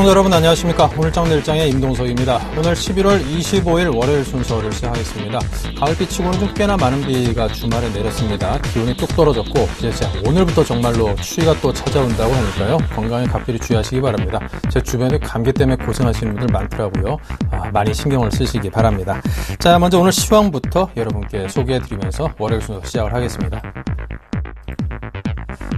시청자 여러분 안녕하십니까. 오늘 장내일장의 임동석입니다. 오늘 11월 25일 월요일 순서를 시작하겠습니다. 가을비 치고는 좀 꽤나 많은 비가 주말에 내렸습니다. 기온이 뚝 떨어졌고 이제 오늘부터 정말로 추위가 또 찾아온다고 하니까요. 건강에 각별히 주의하시기 바랍니다. 제 주변에 감기 때문에 고생하시는 분들 많더라고요. 많이 신경을 쓰시기 바랍니다. 자, 먼저 오늘 시황부터 여러분께 소개해드리면서 월요일 순서 시작을 하겠습니다.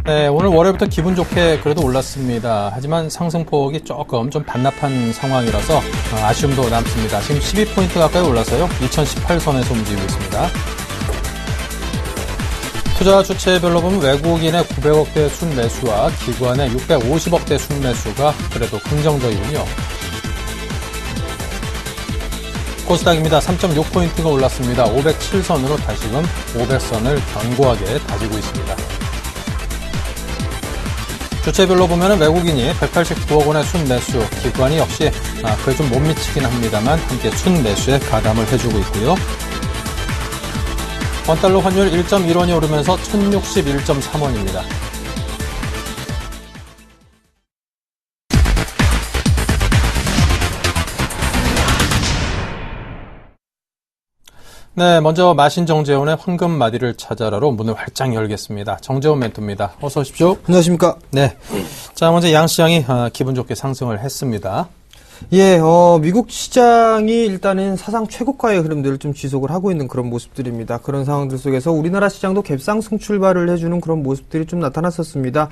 네, 오늘 월요일부터 기분 좋게 그래도 올랐습니다. 하지만 상승폭이 조금 좀 반납한 상황이라서 아쉬움도 남습니다. 지금 12포인트 가까이 올라서요. 2018선에서 움직이고 있습니다. 투자 주체별로 보면 외국인의 900억대 순매수와 기관의 650억대 순매수가 그래도 긍정적이군요. 코스닥입니다. 3.6포인트가 올랐습니다. 507선으로 다시금 500선을 견고하게 다지고 있습니다. 주체별로 보면 외국인이 189억 원의 순매수, 기관이 역시 그게 좀 못 미치긴 합니다만 함께 순매수에 가담을 해주고 있고요. 원달러 환율 1.1원이 오르면서 1061.3원입니다. 네, 먼저 마신정재원의 황금마디를 찾아라로 문을 활짝 열겠습니다. 정재원 멘토입니다. 어서 오십시오. 안녕하십니까. 네. 자, 먼저 양시장이 기분 좋게 상승을 했습니다. 예, 미국 시장이 일단은 사상 최고가의 흐름들을 좀 지속을 하고 있는 그런 모습들입니다. 그런 상황들 속에서 우리나라 시장도 갭상승 출발을 해주는 그런 모습들이 좀 나타났었습니다.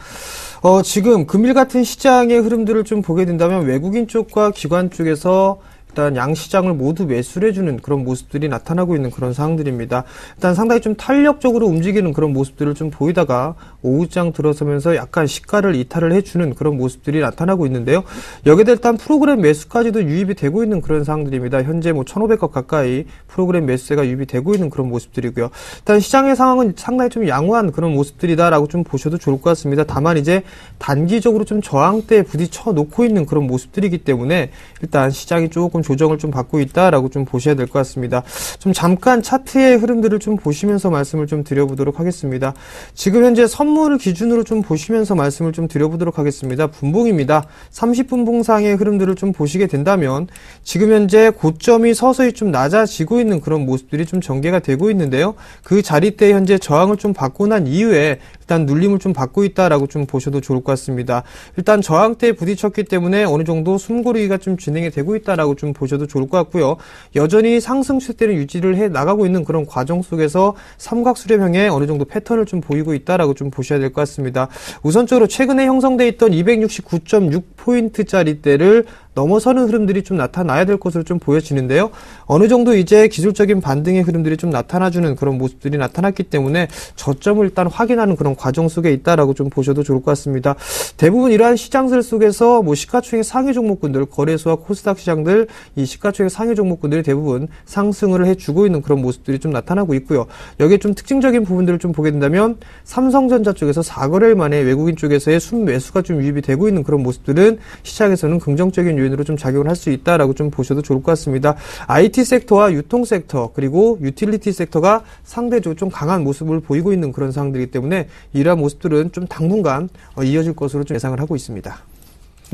지금 금일 같은 시장의 흐름들을 좀 보게 된다면 외국인 쪽과 기관 쪽에서 일단 양시장을 모두 매수를 해주는 그런 모습들이 나타나고 있는 그런 상황들입니다. 일단 상당히 좀 탄력적으로 움직이는 그런 모습들을 좀 보이다가 오후장 들어서면서 약간 시가를 이탈을 해주는 그런 모습들이 나타나고 있는데요. 여기에 대해 일단 프로그램 매수까지도 유입이 되고 있는 그런 상황들입니다. 현재 1,500억 가까이 프로그램 매수세가 유입이 되고 있는 그런 모습들이고요. 일단 시장의 상황은 상당히 좀 양호한 그런 모습들이다라고 좀 보셔도 좋을 것 같습니다. 다만 이제 단기적으로 좀 저항대에 부딪혀 놓고 있는 그런 모습들이기 때문에 일단 시장이 조금 조정을 좀 받고 있다라고 좀 보셔야 될 것 같습니다. 좀 잠깐 차트의 흐름들을 좀 보시면서 말씀을 좀 드려보도록 하겠습니다. 지금 현재 선물을 기준으로 좀 보시면서 말씀을 좀 드려보도록 하겠습니다. 분봉입니다. 30분 봉상의 흐름들을 좀 보시게 된다면 지금 현재 고점이 서서히 좀 낮아지고 있는 그런 모습들이 좀 전개가 되고 있는데요. 그 자리대 현재 저항을 좀 받고 난 이후에 일단 눌림을 좀 받고 있다라고 좀 보셔도 좋을 것 같습니다. 일단 저항대에 부딪혔기 때문에 어느 정도 숨고르기가 좀 진행이 되고 있다라고 좀 보셔도 좋을 것 같고요. 여전히 상승 추세대를 유지를 해 나가고 있는 그런 과정 속에서 삼각수렴형의 어느 정도 패턴을 좀 보이고 있다라고 좀 보셔야 될 것 같습니다. 우선적으로 최근에 형성돼 있던 269.6포인트짜리대를 넘어서는 흐름들이 좀 나타나야 될 것으로 좀 보여지는데요. 어느 정도 이제 기술적인 반등의 흐름들이 좀 나타나주는 그런 모습들이 나타났기 때문에 저점을 일단 확인하는 그런 과정 속에 있다라고 좀 보셔도 좋을 것 같습니다. 대부분 이러한 시장들 속에서 시가총액 상위 종목군들, 거래소와 코스닥 시장들, 이 시가총액 상위 종목군들이 대부분 상승을 해주고 있는 그런 모습들이 좀 나타나고 있고요. 여기에 좀 특징적인 부분들을 좀 보게 된다면 삼성전자 쪽에서 4거래일 만에 외국인 쪽에서의 순매수가 좀 유입이 되고 있는 그런 모습들은 시장에서는 긍정적인 요인으로 좀 작용을 할 수 있다라고 좀 보셔도 좋을 것 같습니다. IT 섹터와 유통 섹터 그리고 유틸리티 섹터가 상대적으로 좀 강한 모습을 보이고 있는 그런 상황들이기 때문에 이러한 모습들은 좀 당분간 이어질 것으로 좀 예상을 하고 있습니다.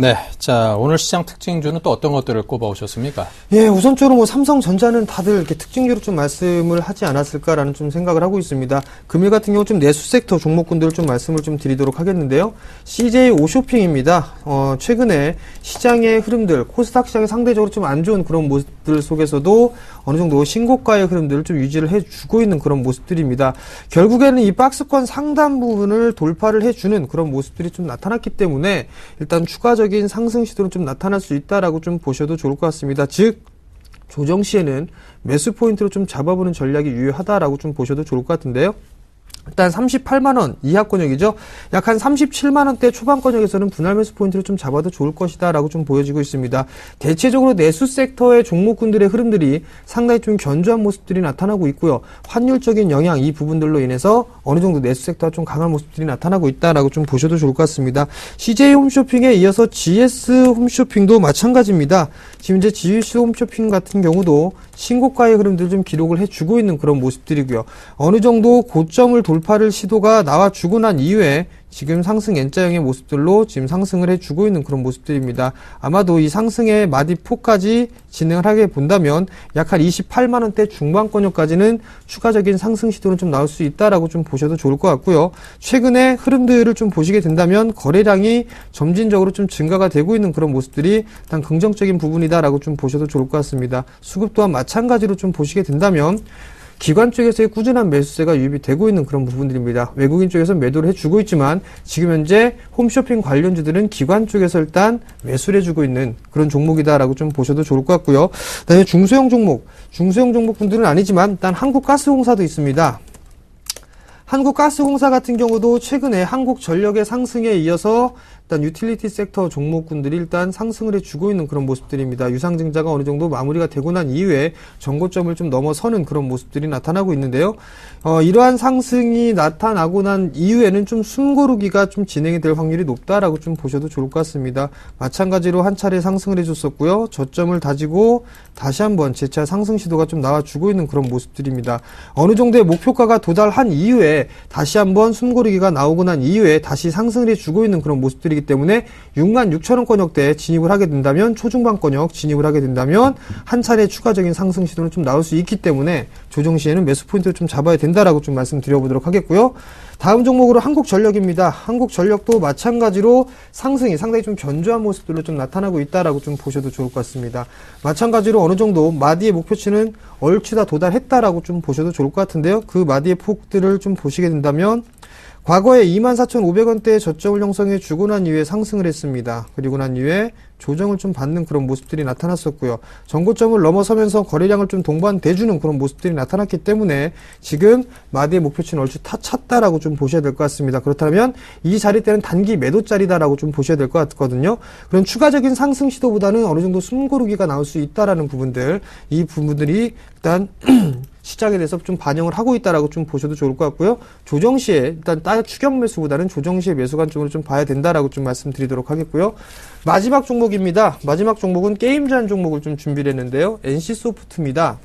네, 자 오늘 시장 특징주는 또 어떤 것들을 꼽아오셨습니까? 예, 우선적으로 삼성전자는 다들 이렇게 특징주로 좀 말씀을 하지 않았을까라는 좀 생각을 하고 있습니다. 금일 같은 경우 좀 내수 섹터 종목군들을 좀 말씀을 좀 드리도록 하겠는데요. CJ 오쇼핑입니다. 최근에 시장의 흐름들, 코스닥 시장이 상대적으로 좀 안 좋은 그런 모습들 속에서도 어느 정도 신고가의 흐름들을 좀 유지를 해주고 있는 그런 모습들입니다. 결국에는 이 박스권 상단 부분을 돌파를 해주는 그런 모습들이 좀 나타났기 때문에 일단 추가적인 상승 시도는 좀 나타날 수 있다라고 좀 보셔도 좋을 것 같습니다. 즉 조정 시에는 매수 포인트로 좀 잡아보는 전략이 유효하다라고 좀 보셔도 좋을 것 같은데요. 일단 38만원 이하권역이죠. 약 한 37만원대 초반권역에서는 분할 매수 포인트를 좀 잡아도 좋을 것이다 라고 좀 보여지고 있습니다. 대체적으로 내수 섹터의 종목군들의 흐름들이 상당히 좀 견조한 모습들이 나타나고 있고요. 환율적인 영향 이 부분들로 인해서 어느 정도 내수 섹터가 좀 강한 모습들이 나타나고 있다라고 좀 보셔도 좋을 것 같습니다. CJ 홈쇼핑에 이어서 GS 홈쇼핑도 마찬가지입니다. 지금 이제 GS 홈쇼핑 같은 경우도 신고가의 흐름들을 좀 기록을 해주고 있는 그런 모습들이고요. 어느 정도 고점을 돌파를 시도가 나와주고 난 이후에 지금 상승 N자형의 모습들로 지금 상승을 해주고 있는 그런 모습들입니다. 아마도 이 상승의 마디폭까지 진행을 하게 본다면 약 한 28만원대 중반권역까지는 추가적인 상승 시도는 좀 나올 수 있다라고 좀 보셔도 좋을 것 같고요. 최근에 흐름들을 좀 보시게 된다면 거래량이 점진적으로 좀 증가가 되고 있는 그런 모습들이 일단 긍정적인 부분이다라고 좀 보셔도 좋을 것 같습니다. 수급 또한 마찬가지로 좀 보시게 된다면 기관 쪽에서의 꾸준한 매수세가 유입이 되고 있는 그런 부분들입니다. 외국인 쪽에서 매도를 해주고 있지만 지금 현재 홈쇼핑 관련주들은 기관 쪽에서 일단 매수를 해주고 있는 그런 종목이다라고 좀 보셔도 좋을 것 같고요. 그다음에 중소형 종목분들은 아니지만 일단 한국가스공사도 있습니다. 한국가스공사 같은 경우도 최근에 한국전력의 상승에 이어서 일단 유틸리티 섹터 종목군들이 일단 상승을 해주고 있는 그런 모습들입니다. 유상증자가 어느 정도 마무리가 되고 난 이후에 정고점을 좀 넘어서는 그런 모습들이 나타나고 있는데요. 이러한 상승이 나타나고 난 이후에는 좀 숨고르기가 좀 진행이 될 확률이 높다라고 좀 보셔도 좋을 것 같습니다. 마찬가지로 한 차례 상승을 해줬었고요. 저점을 다지고 다시 한번 재차 상승 시도가 좀 나와주고 있는 그런 모습들입니다. 어느 정도의 목표가가 도달한 이후에 다시 한번 숨고르기가 나오고 난 이후에 다시 상승을 해주고 있는 그런 모습들이 때문에 66,000원권역대에 진입을 하게 된다면 초중반권역 진입을 하게 된다면 한 차례 추가적인 상승 시도는 좀 나올 수 있기 때문에 조정 시에는 매수 포인트를 좀 잡아야 된다라고 좀 말씀드려보도록 하겠고요. 다음 종목으로 한국전력입니다. 한국전력도 마찬가지로 상승이 상당히 좀 견조한 모습들로 좀 나타나고 있다라고 좀 보셔도 좋을 것 같습니다. 마찬가지로 어느 정도 마디의 목표치는 얼추 다 도달했다라고 좀 보셔도 좋을 것 같은데요. 그 마디의 폭들을 좀 보시게 된다면 과거에 24,500원대의 저점을 형성해 주고 난 이후에 상승을 했습니다. 그리고 난 이후에 조정을 좀 받는 그런 모습들이 나타났었고요. 전고점을 넘어서면서 거래량을 좀 동반돼주는 그런 모습들이 나타났기 때문에 지금 마디의 목표치는 얼추 다 찼다라고 좀 보셔야 될 것 같습니다. 그렇다면 이 자리 때는 단기 매도 자리다라고 좀 보셔야 될 것 같거든요. 그런 추가적인 상승 시도보다는 어느 정도 숨고르기가 나올 수 있다라는 부분들, 이 부분들이 일단 시장에 대해서 좀 반영을 하고 있다라고 좀 보셔도 좋을 것 같고요. 조정 시에 일단 추격 매수보다는 조정 시에 매수 관점으로 좀 봐야 된다라고 좀 말씀드리도록 하겠고요. 마지막 종목입니다. 마지막 종목은 게임 제한 종목을 좀 준비를 했는데요. NC소프트입니다.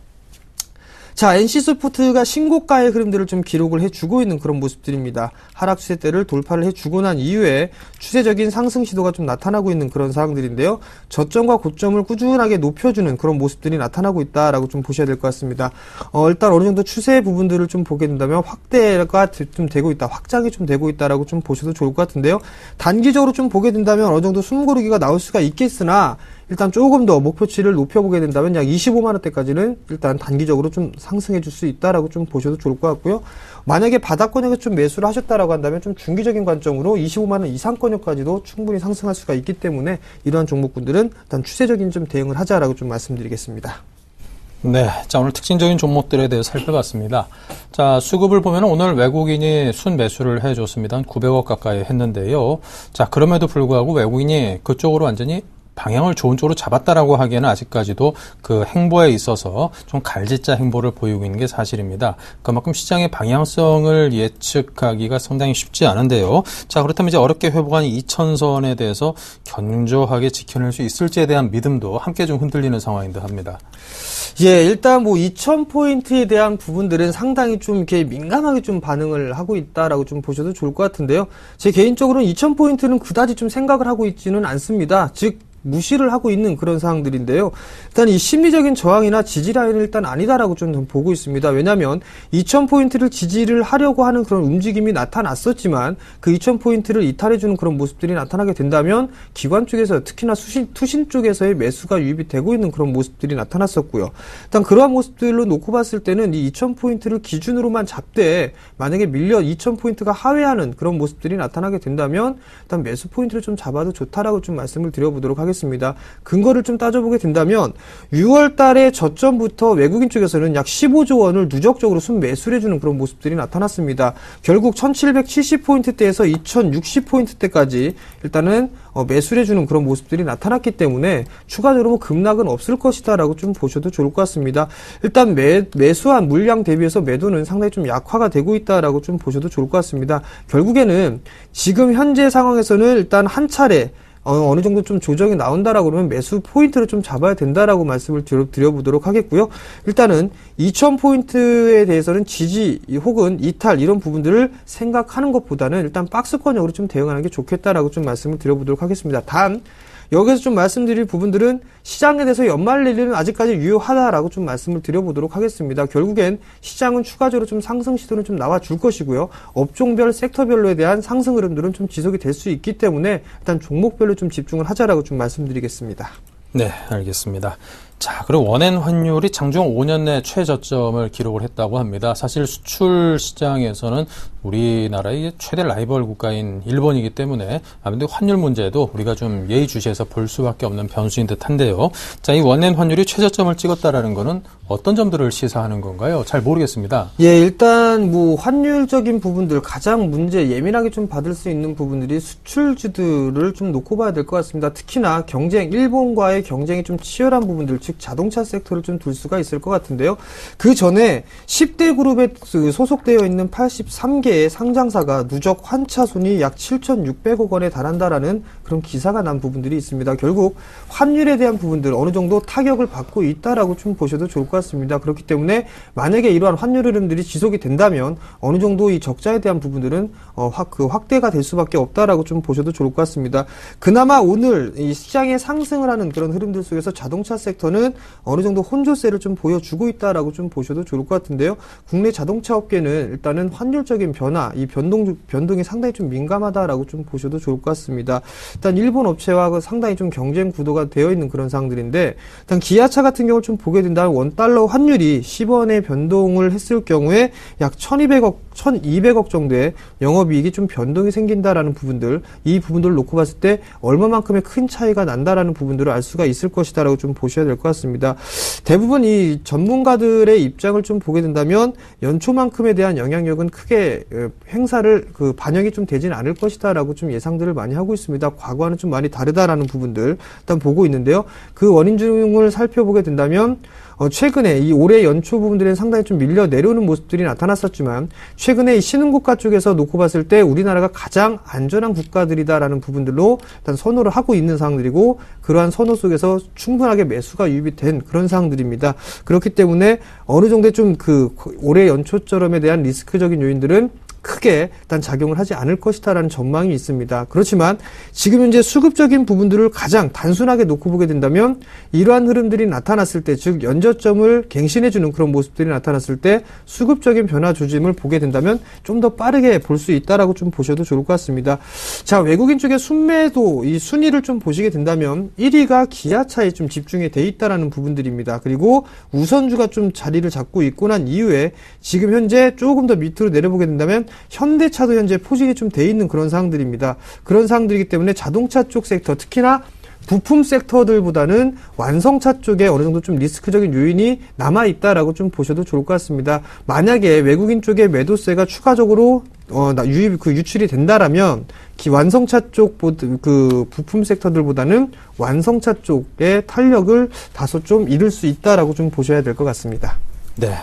자, NC소프트가 신고가의 흐름들을 좀 기록을 해주고 있는 그런 모습들입니다. 하락 추세대를 돌파를 해주고 난 이후에 추세적인 상승 시도가 좀 나타나고 있는 그런 사항들인데요. 저점과 고점을 꾸준하게 높여주는 그런 모습들이 나타나고 있다라고 좀 보셔야 될 것 같습니다. 일단 어느 정도 추세 부분들을 좀 보게 된다면 확대가 좀 되고 있다, 확장이 좀 되고 있다라고 좀 보셔도 좋을 것 같은데요. 단기적으로 좀 보게 된다면 어느 정도 숨고르기가 나올 수가 있겠으나 일단 조금 더 목표치를 높여보게 된다면 약 25만원대까지는 일단 단기적으로 좀 상승해 줄 수 있다라고 좀 보셔도 좋을 것 같고요. 만약에 바닥권역에 좀 매수를 하셨다라고 한다면 좀 중기적인 관점으로 25만원 이상권역까지도 충분히 상승할 수가 있기 때문에 이러한 종목군들은 일단 추세적인 좀 대응을 하자라고 좀 말씀드리겠습니다. 네. 자, 오늘 특징적인 종목들에 대해서 살펴봤습니다. 자, 수급을 보면 오늘 외국인이 순 매수를 해줬습니다. 한 900억 가까이 했는데요. 자, 그럼에도 불구하고 외국인이 그쪽으로 완전히 방향을 좋은 쪽으로 잡았다라고 하기에는 아직까지도 그 행보에 있어서 좀 갈짓자 행보를 보이고 있는 게 사실입니다. 그만큼 시장의 방향성을 예측하기가 상당히 쉽지 않은데요. 자, 그렇다면 이제 어렵게 회복한 2000선에 대해서 견조하게 지켜낼 수 있을지에 대한 믿음도 함께 좀 흔들리는 상황인 듯 합니다. 예, 일단 2000포인트에 대한 부분들은 상당히 좀 이렇게 민감하게 좀 반응을 하고 있다라고 좀 보셔도 좋을 것 같은데요. 제 개인적으로는 2000포인트는 그다지 좀 생각을 하고 있지는 않습니다. 즉, 무시를 하고 있는 그런 상황들인데요. 일단 이 심리적인 저항이나 지지 라인은 일단 아니다라고 좀 보고 있습니다. 왜냐하면 2000포인트를 지지를 하려고 하는 그런 움직임이 나타났었지만 그 2000포인트를 이탈해주는 그런 모습들이 나타나게 된다면 기관 쪽에서 특히나 투신 쪽에서의 매수가 유입이 되고 있는 그런 모습들이 나타났었고요. 일단 그러한 모습들로 놓고 봤을 때는 이 2000포인트를 기준으로만 잡되 만약에 밀려 2000포인트가 하회하는 그런 모습들이 나타나게 된다면 일단 매수 포인트를 좀 잡아도 좋다라고 좀 말씀을 드려보도록 하겠습니다. 근거를 좀 따져보게 된다면 6월 달에 저점부터 외국인 쪽에서는 약 15조 원을 누적적으로 순매수를 해주는 그런 모습들이 나타났습니다. 결국 1770포인트대에서 2060포인트대까지 일단은 매수를 해주는 그런 모습들이 나타났기 때문에 추가적으로 급락은 없을 것이다 라고 좀 보셔도 좋을 것 같습니다. 일단 매수한 물량 대비해서 매도는 상당히 좀 약화가 되고 있다라고 좀 보셔도 좋을 것 같습니다. 결국에는 지금 현재 상황에서는 일단 한 차례 어느 정도 좀 조정이 나온다라고 그러면 매수 포인트를 좀 잡아야 된다라고 말씀을 드려보도록 하겠고요. 일단은 2000포인트에 대해서는 지지 혹은 이탈 이런 부분들을 생각하는 것보다는 일단 박스권형으로 좀 대응하는 게 좋겠다라고 좀 말씀을 드려보도록 하겠습니다. 단 여기서 좀 말씀드릴 부분들은 시장에 대해서 연말 랠리는 아직까지 유효하다라고 좀 말씀을 드려보도록 하겠습니다. 결국엔 시장은 추가적으로 좀 상승 시도는 좀 나와줄 것이고요. 업종별, 섹터별로에 대한 상승 흐름들은 좀 지속이 될 수 있기 때문에 일단 종목별로 좀 집중을 하자라고 좀 말씀드리겠습니다. 네, 알겠습니다. 자, 그리고 원엔 환율이 장중 5년 내 최저점을 기록을 했다고 합니다. 사실 수출 시장에서는 우리나라의 최대 라이벌 국가인 일본이기 때문에 아무래도 환율 문제도 우리가 좀 예의주시해서 볼 수밖에 없는 변수인 듯한데요. 자, 이 원엔 환율이 최저점을 찍었다라는 거는 어떤 점들을 시사하는 건가요? 잘 모르겠습니다. 예, 일단 뭐 환율적인 부분들 가장 문제 예민하게 좀 받을 수 있는 부분들이 수출주들을 좀 놓고 봐야 될 것 같습니다. 특히나 일본과의 경쟁이 좀 치열한 부분들, 즉 자동차 섹터를 좀 둘 수가 있을 것 같은데요. 그 전에 10대 그룹에 소속되어 있는 83개의 상장사가 누적 환차손이 약 7,600억 원에 달한다라는 그런 기사가 난 부분들이 있습니다. 결국 환율에 대한 부분들 어느 정도 타격을 받고 있다라고 좀 보셔도 좋을 것 같습니다. 그렇기 때문에 만약에 이러한 환율 흐름들이 지속이 된다면 어느 정도 이 적자에 대한 부분들은 확대가 될 수밖에 없다라고 좀 보셔도 좋을 것 같습니다. 그나마 오늘 이 시장에 상승을 하는 그런 흐름들 속에서 자동차 섹터는 어느 정도 혼조세를 좀 보여주고 있다라고 좀 보셔도 좋을 것 같은데요. 국내 자동차 업계는 일단은 환율적인 변화, 이 변동이 상당히 좀 민감하다라고 좀 보셔도 좋을 것 같습니다. 일단 일본 업체와 상당히 좀 경쟁 구도가 되어 있는 그런 상황들인데, 일단 기아차 같은 경우를 좀 보게 된다면 원달러 환율이 10원의 변동을 했을 경우에 약 1200억 정도의 영업이익이 좀 변동이 생긴다라는 부분들, 이 부분들을 놓고 봤을 때 얼마만큼의 큰 차이가 난다라는 부분들을 알 수가 있을 것이다라고 좀 보셔야 될 것 같습니다. 대부분 이 전문가들의 입장을 좀 보게 된다면 연초만큼에 대한 영향력은 크게 반영이 좀 되지는 않을 것이다라고 좀 예상들을 많이 하고 있습니다. 과거와는 좀 많이 다르다라는 부분들 일단 보고 있는데요. 그 원인 중을 살펴보게 된다면 최근에 이 올해 연초 부분들은 상당히 좀 밀려 내려오는 모습들이 나타났었지만 최근에 이 신흥국가 쪽에서 놓고 봤을 때 우리나라가 가장 안전한 국가들이다라는 부분들로 일단 선호를 하고 있는 상황들이고, 그러한 선호 속에서 충분하게 매수가 유입이 된 그런 상황들입니다. 그렇기 때문에 어느 정도 좀 올해 연초저점에 대한 리스크적인 요인들은 크게 일단 작용을 하지 않을 것이다라는 전망이 있습니다. 그렇지만 지금 현재 수급적인 부분들을 가장 단순하게 놓고 보게 된다면 이러한 흐름들이 나타났을 때, 즉 연저점을 갱신해주는 그런 모습들이 나타났을 때 수급적인 변화 조짐을 보게 된다면 좀 더 빠르게 볼 수 있다라고 좀 보셔도 좋을 것 같습니다. 자, 외국인 쪽의 순매도 이 순위를 좀 보시게 된다면 1위가 기아차에 좀 집중이 돼 있다라는 부분들입니다. 그리고 우선주가 좀 자리를 잡고 있고 난 이후에 지금 현재 조금 더 밑으로 내려보게 된다면 현대차도 현재 포진이 좀 돼 있는 그런 상황들입니다. 그런 상황들이기 때문에 자동차 쪽 섹터, 특히나 부품 섹터들보다는 완성차 쪽에 어느 정도 좀 리스크적인 요인이 남아있다라고 좀 보셔도 좋을 것 같습니다. 만약에 외국인 쪽의 매도세가 추가적으로 유출이 된다라면 완성차 쪽 부품 섹터들보다는 완성차 쪽의 탄력을 다소 좀 잃을 수 있다라고 좀 보셔야 될 것 같습니다. 네.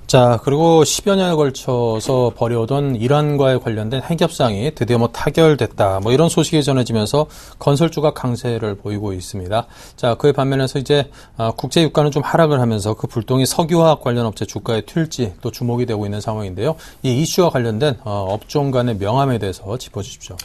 자, 그리고 10여 년에 걸쳐서 벌여오던 이란과의 관련된 핵협상이 드디어 타결됐다. 이런 소식이 전해지면서 건설주가 강세를 보이고 있습니다. 자, 그에 반면에서 이제 국제 유가는 좀 하락을 하면서 그 불똥이 석유화학 관련 업체 주가에 튈지 또 주목이 되고 있는 상황인데요. 이 이슈와 관련된 업종 간의 명암에 대해서 짚어주십시오.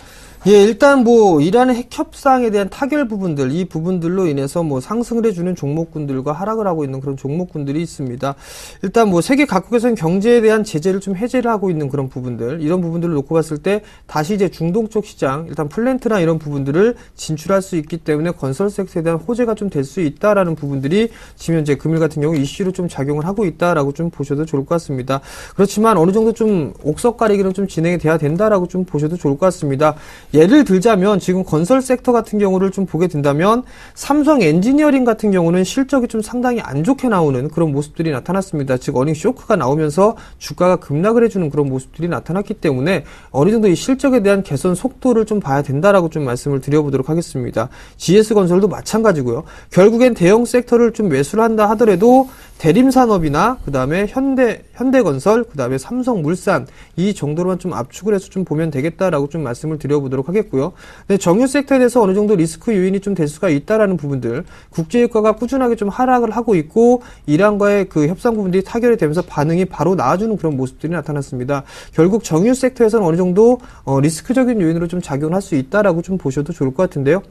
예, 일단 이란의 핵협상에 대한 타결 부분들, 이 부분들로 인해서 상승을 해주는 종목군들과 하락을 하고 있는 그런 종목군들이 있습니다. 일단 세계 각국에서는 경제에 대한 제재를 좀 해제를 하고 있는 그런 부분들, 이런 부분들을 놓고 봤을 때 다시 이제 중동 쪽 시장, 일단 플랜트나 이런 부분들을 진출할 수 있기 때문에 건설 섹터에 대한 호재가 좀 될 수 있다라는 부분들이 지금 현재 금일 같은 경우 이슈로 좀 작용을 하고 있다라고 좀 보셔도 좋을 것 같습니다. 그렇지만 어느 정도 좀 옥석 가리기는 좀 진행이 돼야 된다라고 좀 보셔도 좋을 것 같습니다. 예를 들자면 지금 건설 섹터 같은 경우를 좀 보게 된다면 삼성 엔지니어링 같은 경우는 실적이 좀 상당히 안 좋게 나오는 그런 모습들이 나타났습니다. 즉 어닝 쇼크가 나오면서 주가가 급락을 해주는 그런 모습들이 나타났기 때문에 어느 정도 이 실적에 대한 개선 속도를 좀 봐야 된다라고 좀 말씀을 드려보도록 하겠습니다. GS건설도 마찬가지고요. 결국엔 대형 섹터를 좀 매수를 한다 하더라도 대림산업이나 그 다음에 현대건설, 그 다음에 삼성물산 이 정도로만 좀 압축을 해서 좀 보면 되겠다라고 좀 말씀을 드려보도록 지켜보도록 하겠고요. 네, 정유 섹터에 대해서 어느 정도 리스크 요인이 좀 될 수가 있다라는 부분들, 국제유가가 꾸준하게 좀 하락을 하고 있고 이란과의 그 협상 부분들이 타결이 되면서 반응이 바로 나아주는 그런 모습들이 나타났습니다. 결국 정유 섹터에서는 어느 정도 리스크적인 요인으로 좀 작용할 수 있다라고 좀 보셔도 좋을 것 같은데요.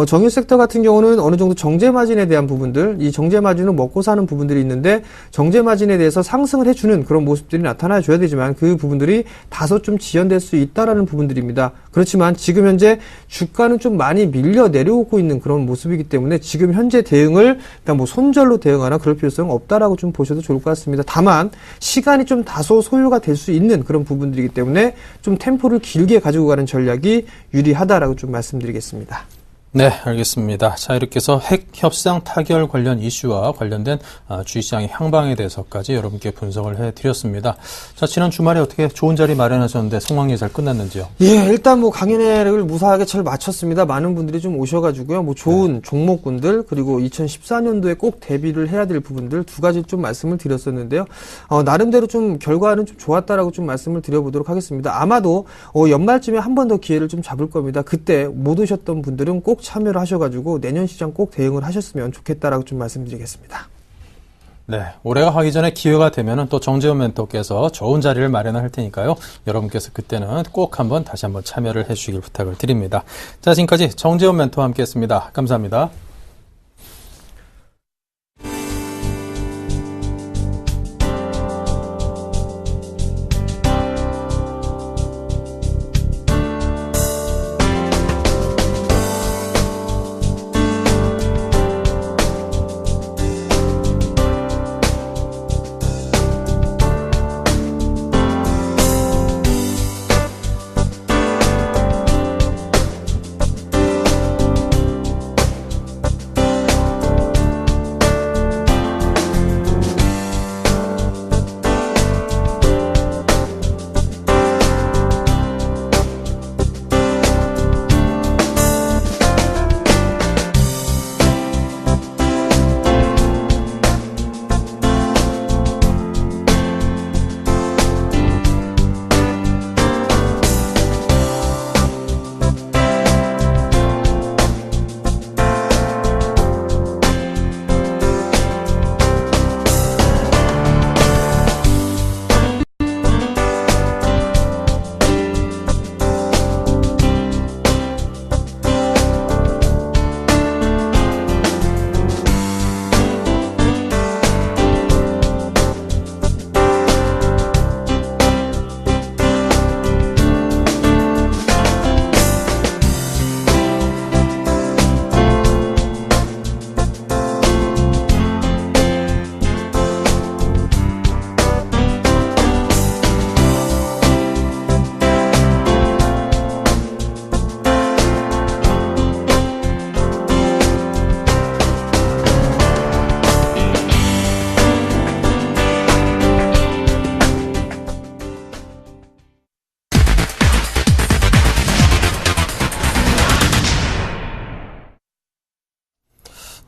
정유 섹터 같은 경우는 어느 정도 정제 마진에 대한 부분들, 이 정제 마진은 먹고 사는 부분들이 있는데 정제 마진에 대해서 상승을 해주는 그런 모습들이 나타나줘야 되지만 그 부분들이 다소 좀 지연될 수 있다라는 부분들입니다. 그렇지만 지금 현재 주가는 좀 많이 밀려 내려오고 있는 그런 모습이기 때문에 지금 현재 대응을 일단 뭐 손절로 대응하나 그럴 필요성은 없다라고 좀 보셔도 좋을 것 같습니다. 다만 시간이 좀 다소 소요가 될 수 있는 그런 부분들이기 때문에 좀 템포를 길게 가지고 가는 전략이 유리하다라고 좀 말씀드리겠습니다. 네, 알겠습니다. 자, 이렇게 해서 핵 협상 타결 관련 이슈와 관련된 주식시장의 향방에 대해서까지 여러분께 분석을 해드렸습니다. 자, 지난 주말에 어떻게 좋은 자리 마련하셨는데 상황이 잘 끝났는지요? 예, 일단 뭐 강연회를 무사하게 잘 마쳤습니다. 많은 분들이 좀 오셔가지고요. 뭐 좋은 종목군들 그리고 2014년도에 꼭 대비를 해야 될 부분들 두 가지 좀 말씀을 드렸었는데요. 나름대로 좀 결과는 좀 좋았다라고 좀 말씀을 드려보도록 하겠습니다. 아마도 연말쯤에 한 번 더 기회를 좀 잡을 겁니다. 그때 못 오셨던 분들은 꼭 참여를 하셔가지고 내년 시장 꼭 대응을 하셨으면 좋겠다라고 좀 말씀드리겠습니다. 네, 올해가 가기 전에 기회가 되면은 또 정재훈 멘토께서 좋은 자리를 마련할 테니까요. 여러분께서 그때는 꼭 다시 한번 참여를 해주시길 부탁을 드립니다. 자, 지금까지 정재훈 멘토와 함께했습니다. 감사합니다.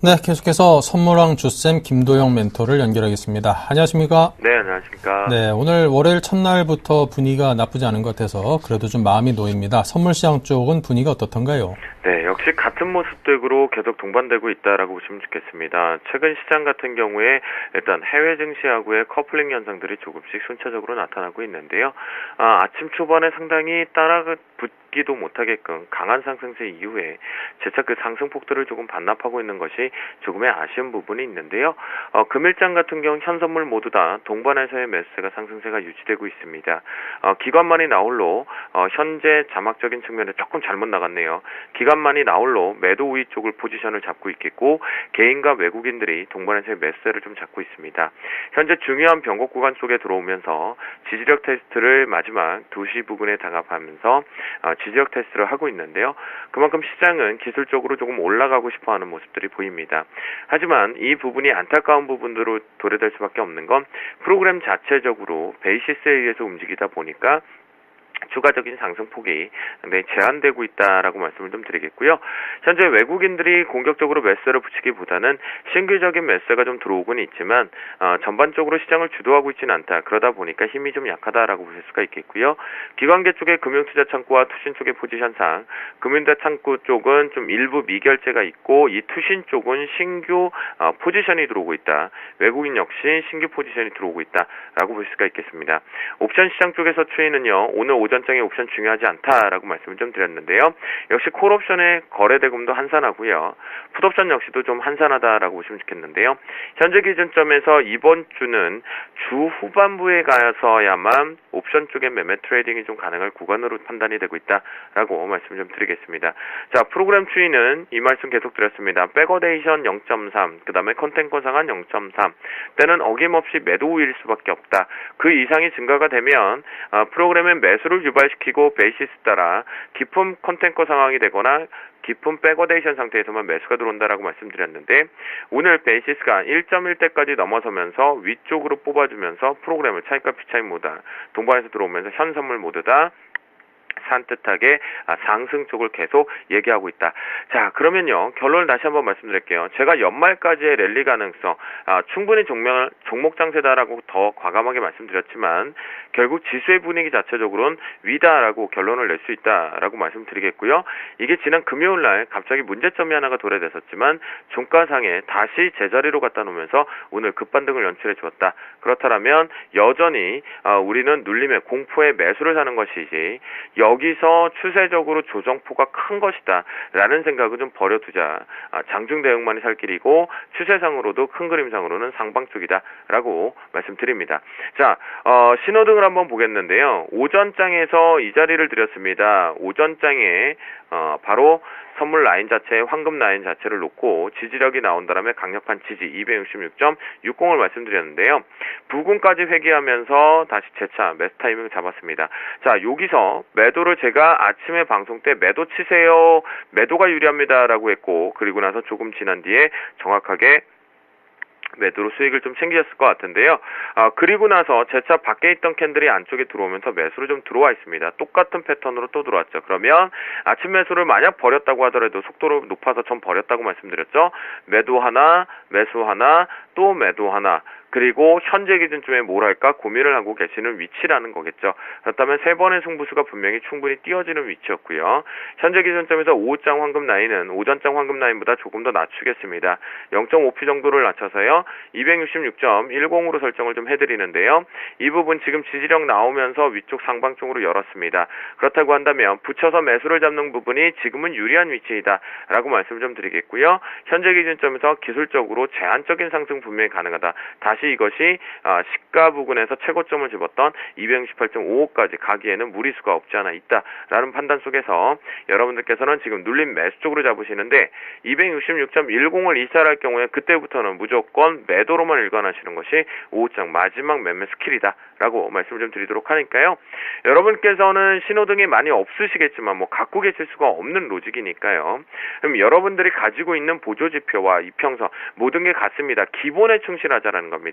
네, 계속해서 선물왕 주쌤 김도영 멘토를 연결하겠습니다. 안녕하십니까? 네, 안녕하십니까? 네, 오늘 월요일 첫날부터 분위기가 나쁘지 않은 것 같아서 그래도 좀 마음이 놓입니다. 선물시장 쪽은 분위기가 어떻던가요? 네, 역시 같은 모습들로 계속 동반되고 있다라고 보시면 좋겠습니다. 최근 시장 같은 경우에 일단 해외 증시하고의 커플링 현상들이 조금씩 순차적으로 나타나고 있는데요. 아침 초반에 상당히 붙기도 못하게끔 강한 상승세 이후에 재차 그 상승폭들을 조금 반납하고 있는 것이 조금의 아쉬운 부분이 있는데요. 금일장 같은 경우 현선물 모두 다 동반해서의 매수세가 상승세가 유지되고 있습니다. 기관만이 나홀로 현재 자막적인 측면에 조금 잘못 나갔네요. 기관만이 나홀로 매도 우위 쪽을 포지션을 잡고 있겠고 개인과 외국인들이 동반해서의 매수세를 좀 잡고 있습니다. 현재 중요한 변곡 구간 쪽에 들어오면서 지지력 테스트를 마지막 2시 부근에 당합하면서 지지력 테스트를 하고 있는데요. 그만큼 시장은 기술적으로 조금 올라가고 싶어하는 모습들이 보입니다. 하지만 이 부분이 안타까운 부분으로 도래될 수밖에 없는 건 프로그램 자체적으로 베이시스에 의해서 움직이다 보니까 추가적인 상승폭이 상당히 제한되고 있다라고 말씀을 좀 드리겠고요. 현재 외국인들이 공격적으로 매수세를 붙이기보다는 신규적인 매수세가 좀 들어오고는 있지만 전반적으로 시장을 주도하고 있지는 않다. 그러다 보니까 힘이 좀 약하다라고 보실 수가 있겠고요. 기관계 쪽의 금융투자 창구와 투신 쪽의 포지션상 금융투자 창구 쪽은 좀 일부 미결제가 있고 이 투신 쪽은 신규 포지션이 들어오고 있다. 외국인 역시 신규 포지션이 들어오고 있다라고 볼 수가 있겠습니다. 옵션 시장 쪽에서 추이는요. 오늘 오전장에 옵션 중요하지 않다라고 말씀을 좀 드렸는데요. 역시 콜옵션의 거래 대금도 한산하고요. 풋옵션 역시도 좀 한산하다라고 보시면 좋겠는데요. 현재 기준점에서 이번 주는 주 후반부에 가서야만 옵션 쪽의 매매 트레이딩이 좀 가능할 구간으로 판단이 되고 있다라고 말씀을 좀 드리겠습니다. 자, 프로그램 추이는 이 말씀 계속 드렸습니다. 백어데이션 0.3, 그 다음에 컨텐권 상한 0.3, 때는 어김없이 매도 우위일 수밖에 없다. 그 이상이 증가가 되면 프로그램의 매수를 유발시키고 베이시스 따라 깊은 컨텐권 상황이 되거나 깊은 백어데이션 상태에서만 매수가 들어온다라고 말씀드렸는데 오늘 베이시스가 1.1대까지 넘어서면서 위쪽으로 뽑아주면서 프로그램을 차익과 피차익 모드 동반해서 들어오면서 현 선물 모두 다 산뜻하게 상승 쪽을 계속 얘기하고 있다. 자, 그러면요. 결론을 다시 한번 말씀드릴게요. 제가 연말까지의 랠리 가능성 충분히 종목 장세다라고 더 과감하게 말씀드렸지만 결국 지수의 분위기 자체적으로는 위다라고 결론을 낼 수 있다라고 말씀드리겠고요. 이게 지난 금요일 날 갑자기 문제점이 하나가 도래됐었지만 종가상에 다시 제자리로 갖다 놓으면서 오늘 급반등을 연출해 주었다. 그렇다면 여전히 우리는 눌림의 공포의 매수를 사는 것이지 여기서 추세적으로 조정폭가 큰 것이다 라는 생각을 좀 버려두자. 장중 대응만이 살 길이고 추세상으로도 큰 그림상으로는 상방 쪽이다 라고 말씀드립니다. 자, 신호등을 한번 보겠는데요. 오전장에서 이 자리를 드렸습니다. 오전장에 바로 선물 라인 자체, 황금 라인 자체를 놓고 지지력이 나온다라면 강력한 지지 266.60을 말씀드렸는데요. 부근까지 회귀하면서 다시 재차 매수 타이밍을 잡았습니다. 자, 여기서 매도를 제가 아침에 방송 때 매도 치세요. 매도가 유리합니다라고 했고 그리고 나서 조금 지난 뒤에 정확하게 매도로 수익을 좀 챙기셨을 것 같은데요. 그리고 나서 재차 밖에 있던 캔들이 안쪽에 들어오면서 매수로 좀 들어와 있습니다. 똑같은 패턴으로 또 들어왔죠. 그러면 아침 매수를 만약 버렸다고 하더라도 속도로 높아서 전 버렸다고 말씀드렸죠. 매도 하나, 매수 하나, 또 매도 하나. 그리고 현재 기준쯤에 뭘 할까 고민을 하고 계시는 위치라는 거겠죠. 그렇다면 세 번의 승부수가 분명히 충분히 띄어지는 위치였고요. 현재 기준점에서 오후장 황금 라인은 오전장 황금 라인보다 조금 더 낮추겠습니다. 0.5p 정도를 낮춰서요. 266.10으로 설정을 좀 해드리는데요. 이 부분 지금 지지력 나오면서 위쪽 상방 쪽으로 열었습니다. 그렇다고 한다면 붙여서 매수를 잡는 부분이 지금은 유리한 위치이다 라고 말씀을 좀 드리겠고요. 현재 기준점에서 기술적으로 제한적인 상승 분명히 가능하다. 다시 이것이 시가 부근에서 최고점을 집었던 268.55까지 가기에는 무리수가 없지 않아 있다라는 판단 속에서 여러분들께서는 지금 눌림 매수 쪽으로 잡으시는데 266.10을 이탈할 경우에 그때부터는 무조건 매도로만 일관하시는 것이 오후장 마지막 매매 스킬이다라고 말씀을 좀 드리도록 하니까요. 여러분께서는 신호등이 많이 없으시겠지만 뭐 갖고 계실 수가 없는 로직이니까요. 그럼 여러분들이 가지고 있는 보조지표와 이평선 모든 게 같습니다. 기본에 충실하자라는 겁니다.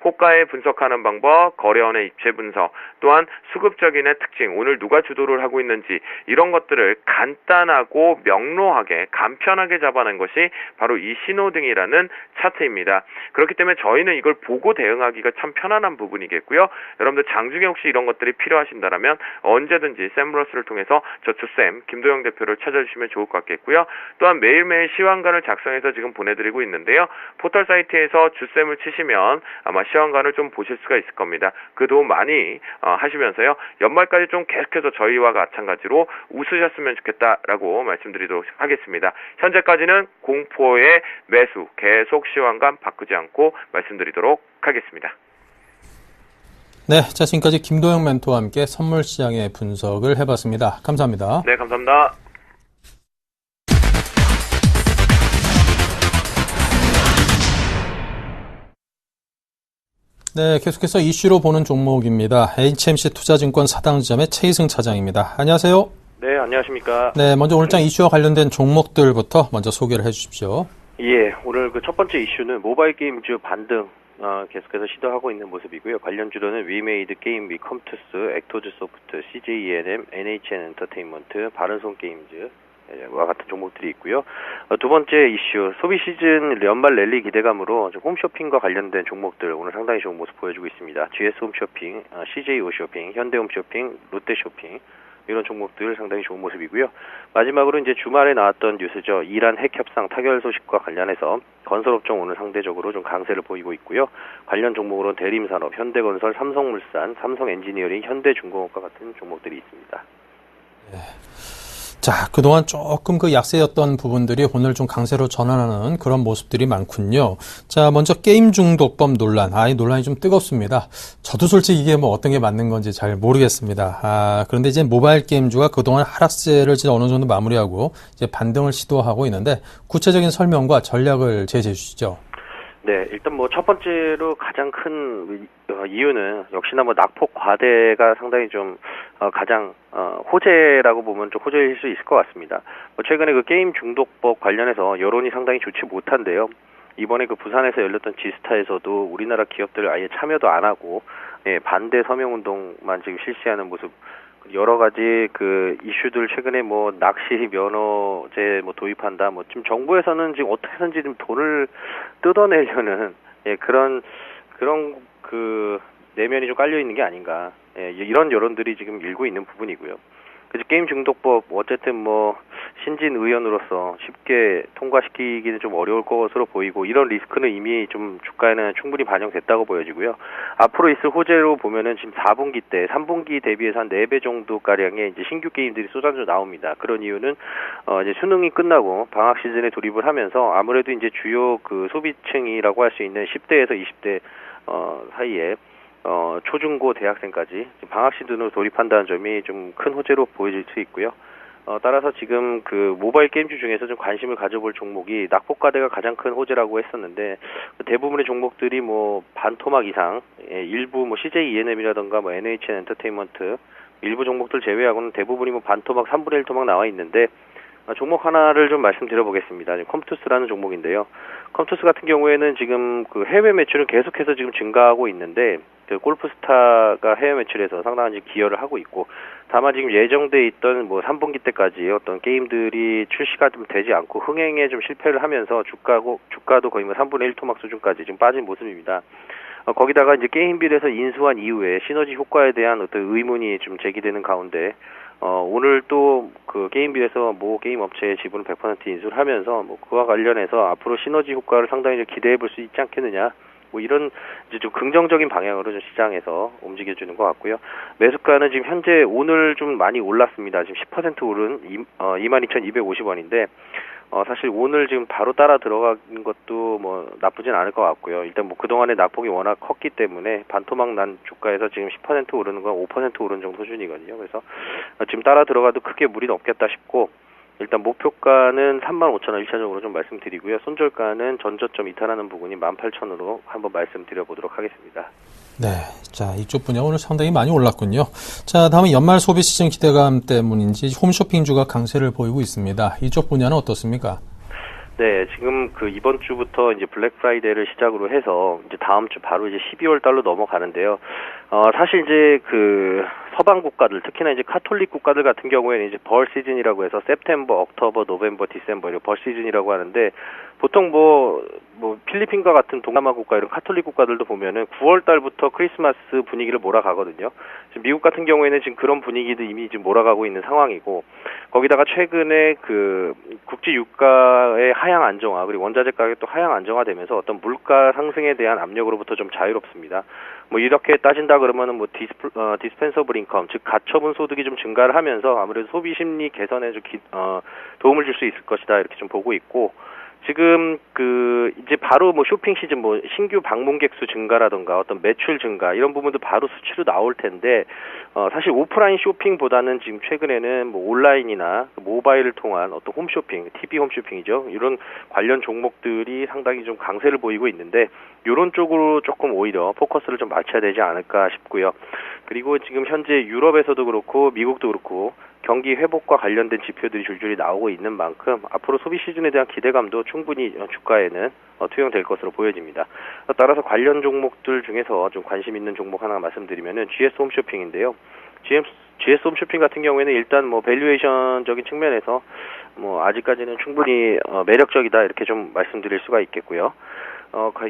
호가에 분석하는 방법, 거래원의 입체 분석, 또한 수급적인의 특징, 오늘 누가 주도를 하고 있는지 이런 것들을 간단하고 명료하게 간편하게 잡아낸 것이 바로 이 신호등이라는 차트입니다. 그렇기 때문에 저희는 이걸 보고 대응하기가 참 편안한 부분이겠고요. 여러분들 장중에 혹시 이런 것들이 필요하신다면 언제든지 샘플러스를 통해서 저 주쌤 김도영 대표를 찾아주시면 좋을 것 같겠고요. 또한 매일매일 시황관을 작성해서 지금 보내드리고 있는데요. 포털 사이트에서 주쌤을 치시면 아마 시황관을 좀 보실 수가 있을 겁니다. 그 도움 많이 하시면서요. 연말까지 좀 계속해서 저희와 마찬가지로 웃으셨으면 좋겠다라고 말씀드리도록 하겠습니다. 현재까지는 공포의 매수 계속 시황관 바꾸지 않고 말씀드리도록 하겠습니다. 네, 자 지금까지 김도영 멘토와 함께 선물 시장의 분석을 해봤습니다. 감사합니다. 네, 감사합니다. 네, 계속해서 이슈로 보는 종목입니다. HMC 투자증권 사당지점의 최희승 차장입니다. 안녕하세요. 네, 안녕하십니까. 네, 먼저 오늘장 이슈와 관련된 종목들부터 먼저 소개를 해주십시오. 예, 오늘 그 첫 번째 이슈는 모바일 게임주 반등 계속해서 시도하고 있는 모습이고요. 관련 주로는 위메이드 게임 미 컴투스, 액토즈 소프트, CJENM, NHN 엔터테인먼트, 바른손 게임즈 와 같은 종목들이 있고요. 두 번째 이슈, 소비 시즌 연말 랠리 기대감으로 홈쇼핑과 관련된 종목들 오늘 상당히 좋은 모습 보여주고 있습니다. GS 홈쇼핑, CJ 오쇼핑, 현대홈쇼핑, 롯데쇼핑 이런 종목들 상당히 좋은 모습이고요. 마지막으로 이제 주말에 나왔던 뉴스죠. 이란 핵 협상 타결 소식과 관련해서 건설업종 오늘 상대적으로 좀 강세를 보이고 있고요. 관련 종목으로는 대림산업, 현대건설, 삼성물산, 삼성엔지니어링, 현대중공업과 같은 종목들이 있습니다. 자, 그동안 조금 그 약세였던 부분들이 오늘 좀 강세로 전환하는 그런 모습들이 많군요. 자, 먼저 게임 중독법 논란. 이 논란이 좀 뜨겁습니다. 저도 솔직히 이게 뭐 어떤 게 맞는 건지 잘 모르겠습니다. 그런데 이제 모바일 게임주가 그동안 하락세를 이제 어느 정도 마무리하고 이제 반등을 시도하고 있는데 구체적인 설명과 전략을 제시해 주시죠. 네, 일단 뭐 첫 번째로 가장 큰 이유는 역시나 뭐 낙폭 과대가 상당히 좀 가장 호재라고 보면 좀 호재일 수 있을 것 같습니다. 뭐 최근에 그 게임 중독법 관련해서 여론이 상당히 좋지 못한데요. 이번에 그 부산에서 열렸던 지스타에서도 우리나라 기업들 아예 참여도 안 하고 반대 서명 운동만 지금 실시하는 모습. 여러 가지 그 이슈들 최근에 뭐 낚시 면허제 뭐 도입한다 뭐 지금 정부에서는 지금 어떻게 해서든지 좀 돈을 뜯어내려는 그런 그 내면이 좀 깔려 있는 게 아닌가 이런 여론들이 지금 일고 있는 부분이고요. 그래서 게임 중독법 어쨌든 뭐 신진 의원으로서 쉽게 통과시키기는 좀 어려울 것으로 보이고 이런 리스크는 이미 좀 주가에는 충분히 반영됐다고 보여지고요. 앞으로 있을 호재로 보면은 지금 4분기 때 3분기 대비해서 한 4배 정도 가량의 이제 신규 게임들이 쏟아져 나옵니다. 그런 이유는 이제 수능이 끝나고 방학 시즌에 돌입을 하면서 아무래도 이제 주요 그 소비층이라고 할 수 있는 10대에서 20대 사이에 초중고 대학생까지 방학 시즌으로 돌입한다는 점이 좀 큰 호재로 보여질 수 있고요. 따라서 지금 그 모바일 게임주 중에서 좀 관심을 가져볼 종목이 낙폭과대가 가장 큰 호재라고 했었는데 대부분의 종목들이 뭐 반토막 이상, 일부 뭐 CJ ENM이라던가 뭐 NHN 엔터테인먼트 일부 종목들 제외하고는 대부분이 뭐 반토막, 3분의 1 토막 나와 있는데 종목 하나를 좀 말씀드려 보겠습니다. 컴투스라는 종목인데요. 컴투스 같은 경우에는 지금 그 해외 매출은 계속해서 지금 증가하고 있는데 그 골프스타가 해외 매출에서 상당한 기여를 하고 있고 다만 지금 예정돼 있던 뭐 3분기 때까지 어떤 게임들이 출시가 좀 되지 않고 흥행에 좀 실패를 하면서 주가도 거의 뭐 3분의 1 토막 수준까지 지금 빠진 모습입니다. 거기다가 이제 게임빌에서 인수한 이후에 시너지 효과에 대한 어떤 의문이 좀 제기되는 가운데 오늘 또 그 게임빌에서 모 게임 업체의 지분을 100% 인수를 하면서 뭐 그와 관련해서 앞으로 시너지 효과를 상당히 좀 기대해 볼 수 있지 않겠느냐. 뭐 이런 이제 좀 긍정적인 방향으로 좀 시장에서 움직여주는 것 같고요. 매수가는 지금 현재 오늘 좀 많이 올랐습니다. 지금 10% 오른 22,250원인데 사실 오늘 지금 바로 따라 들어간 것도 뭐 나쁘진 않을 것 같고요. 일단 뭐 그동안의 낙폭이 워낙 컸기 때문에 반토막 난 주가에서 지금 10% 오르는 건 5% 오른 정도 수준이거든요. 그래서 지금 따라 들어가도 크게 무리는 없겠다 싶고 일단 목표가는 35,000원 1차적으로 좀 말씀드리고요. 손절가는 전저점 이탈하는 부분이 18,000원으로 한번 말씀드려보도록 하겠습니다. 네. 자, 이쪽 분야 오늘 상당히 많이 올랐군요. 자, 다음은 연말 소비 시즌 기대감 때문인지 홈쇼핑주가 강세를 보이고 있습니다. 이쪽 분야는 어떻습니까? 네, 지금 그 이번 주부터 이제 블랙 프라이데이를 시작으로 해서 이제 다음 주 바로 이제 12월 달로 넘어가는데요. 사실 이제 그 서방 국가들, 특히나 이제 카톨릭 국가들 같은 경우에는 이제 벌 시즌이라고 해서 세프템버, 옥토버, 노벰버, 디셈버 이런 벌 시즌이라고 하는데 보통 뭐 필리핀과 같은 동남아 국가 이런 카톨릭 국가들도 보면은 9월 달부터 크리스마스 분위기를 몰아가거든요. 지금 미국 같은 경우에는 지금 그런 분위기도 이미 지금 몰아가고 있는 상황이고 거기다가 최근에 그 국제 유가의 하향 안정화 그리고 원자재 가격도 하향 안정화되면서 어떤 물가 상승에 대한 압력으로부터 좀 자유롭습니다. 뭐 이렇게 따진다 그러면은 뭐 디스펜서블 인컴 즉 가처분 소득이 좀 증가를 하면서 아무래도 소비 심리 개선에 좀 도움을 줄 수 있을 것이다 이렇게 좀 보고 있고 지금 그 이제 바로 뭐 쇼핑 시즌 뭐 신규 방문객 수 증가라던가 어떤 매출 증가 이런 부분도 바로 수치로 나올 텐데 사실 오프라인 쇼핑보다는 지금 최근에는 뭐 온라인이나 모바일을 통한 어떤 홈쇼핑, TV 홈쇼핑이죠. 이런 관련 종목들이 상당히 좀 강세를 보이고 있는데 이런 쪽으로 조금 오히려 포커스를 좀 맞춰야 되지 않을까 싶고요. 그리고 지금 현재 유럽에서도 그렇고 미국도 그렇고 경기 회복과 관련된 지표들이 줄줄이 나오고 있는 만큼 앞으로 소비 시즌에 대한 기대감도 충분히 주가에는 투영될 것으로 보여집니다. 따라서 관련 종목들 중에서 좀 관심 있는 종목 하나 말씀드리면은 GS 홈쇼핑인데요. GS 홈쇼핑 같은 경우에는 일단 뭐 밸류에이션적인 측면에서 뭐 아직까지는 충분히 매력적이다 이렇게 좀 말씀드릴 수가 있겠고요.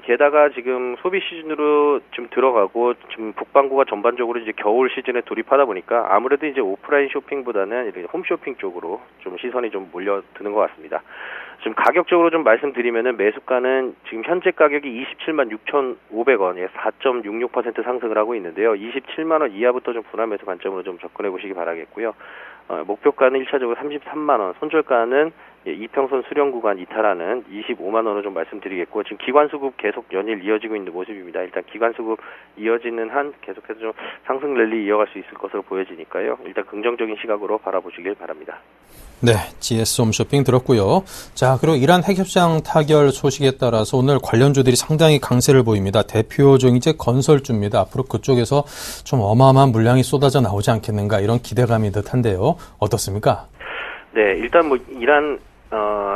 게다가 지금 소비 시즌으로 좀 들어가고 지금 북반구가 전반적으로 이제 겨울 시즌에 돌입하다 보니까 아무래도 이제 오프라인 쇼핑보다는 이렇게 홈쇼핑 쪽으로 좀 시선이 좀 몰려드는 것 같습니다. 지금 가격적으로 좀 말씀드리면은 매수가는 지금 현재 가격이 27만 6,500원, 4.66% 상승을 하고 있는데요. 27만 원 이하부터 좀 분할 매수 관점으로 좀 접근해 보시기 바라겠고요. 목표가는 1차적으로 33만 원, 손절가는 이평선 수령 구간 이탈하는 25만 원으로 좀 말씀드리겠고, 지금 기관수급 계속 연일 이어지고 있는 모습입니다. 일단 기관수급 이어지는 한 계속해서 좀 상승 랠리 이어갈 수 있을 것으로 보여지니까요. 일단 긍정적인 시각으로 바라보시길 바랍니다. 네, GS 홈쇼핑 들었고요. 자, 그리고 이란 핵협상 타결 소식에 따라서 오늘 관련주들이 상당히 강세를 보입니다. 대표적인 이제 건설주입니다. 앞으로 그쪽에서 좀 어마어마한 물량이 쏟아져 나오지 않겠는가 이런 기대감이 듯한데요. 어떻습니까? 네, 일단 뭐 이란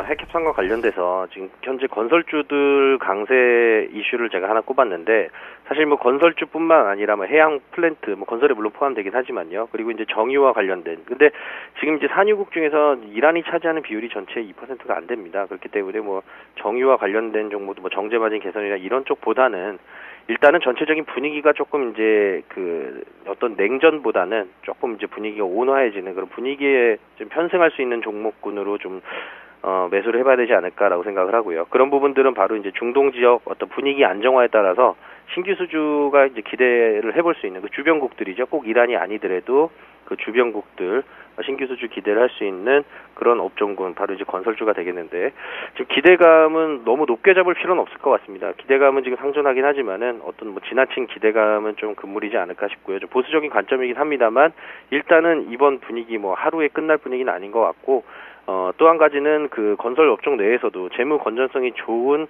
핵협상과 관련돼서 지금 현재 건설주들 강세 이슈를 제가 하나 꼽았는데, 사실 뭐 건설주뿐만 아니라 뭐 해양 플랜트, 뭐 건설에 물론 포함되긴 하지만요. 그리고 이제 정유와 관련된, 근데 지금 이제 산유국 중에서 이란이 차지하는 비율이 전체의 2%가 안 됩니다. 그렇기 때문에 뭐 정유와 관련된 종목도 뭐 정제 마진 개선이나 이런 쪽보다는 일단은 전체적인 분위기가 조금 이제 그 어떤 냉전보다는 조금 이제 분위기가 온화해지는 그런 분위기에 좀 편승할 수 있는 종목군으로 좀 매수를 해봐야 되지 않을까라고 생각을 하고요. 그런 부분들은 바로 이제 중동 지역 어떤 분위기 안정화에 따라서 신규 수주가 이제 기대를 해볼 수 있는 그 주변국들이죠. 꼭 이란이 아니더라도 그 주변국들 신규 수주 기대를 할 수 있는 그런 업종군, 바로 이제 건설주가 되겠는데, 지금 기대감은 너무 높게 잡을 필요는 없을 것 같습니다. 기대감은 지금 상존하긴 하지만은 어떤 뭐 지나친 기대감은 좀 금물이지 않을까 싶고요. 좀 보수적인 관점이긴 합니다만, 일단은 이번 분위기 뭐 하루에 끝날 분위기는 아닌 것 같고, 또 한 가지는 그 건설 업종 내에서도 재무 건전성이 좋은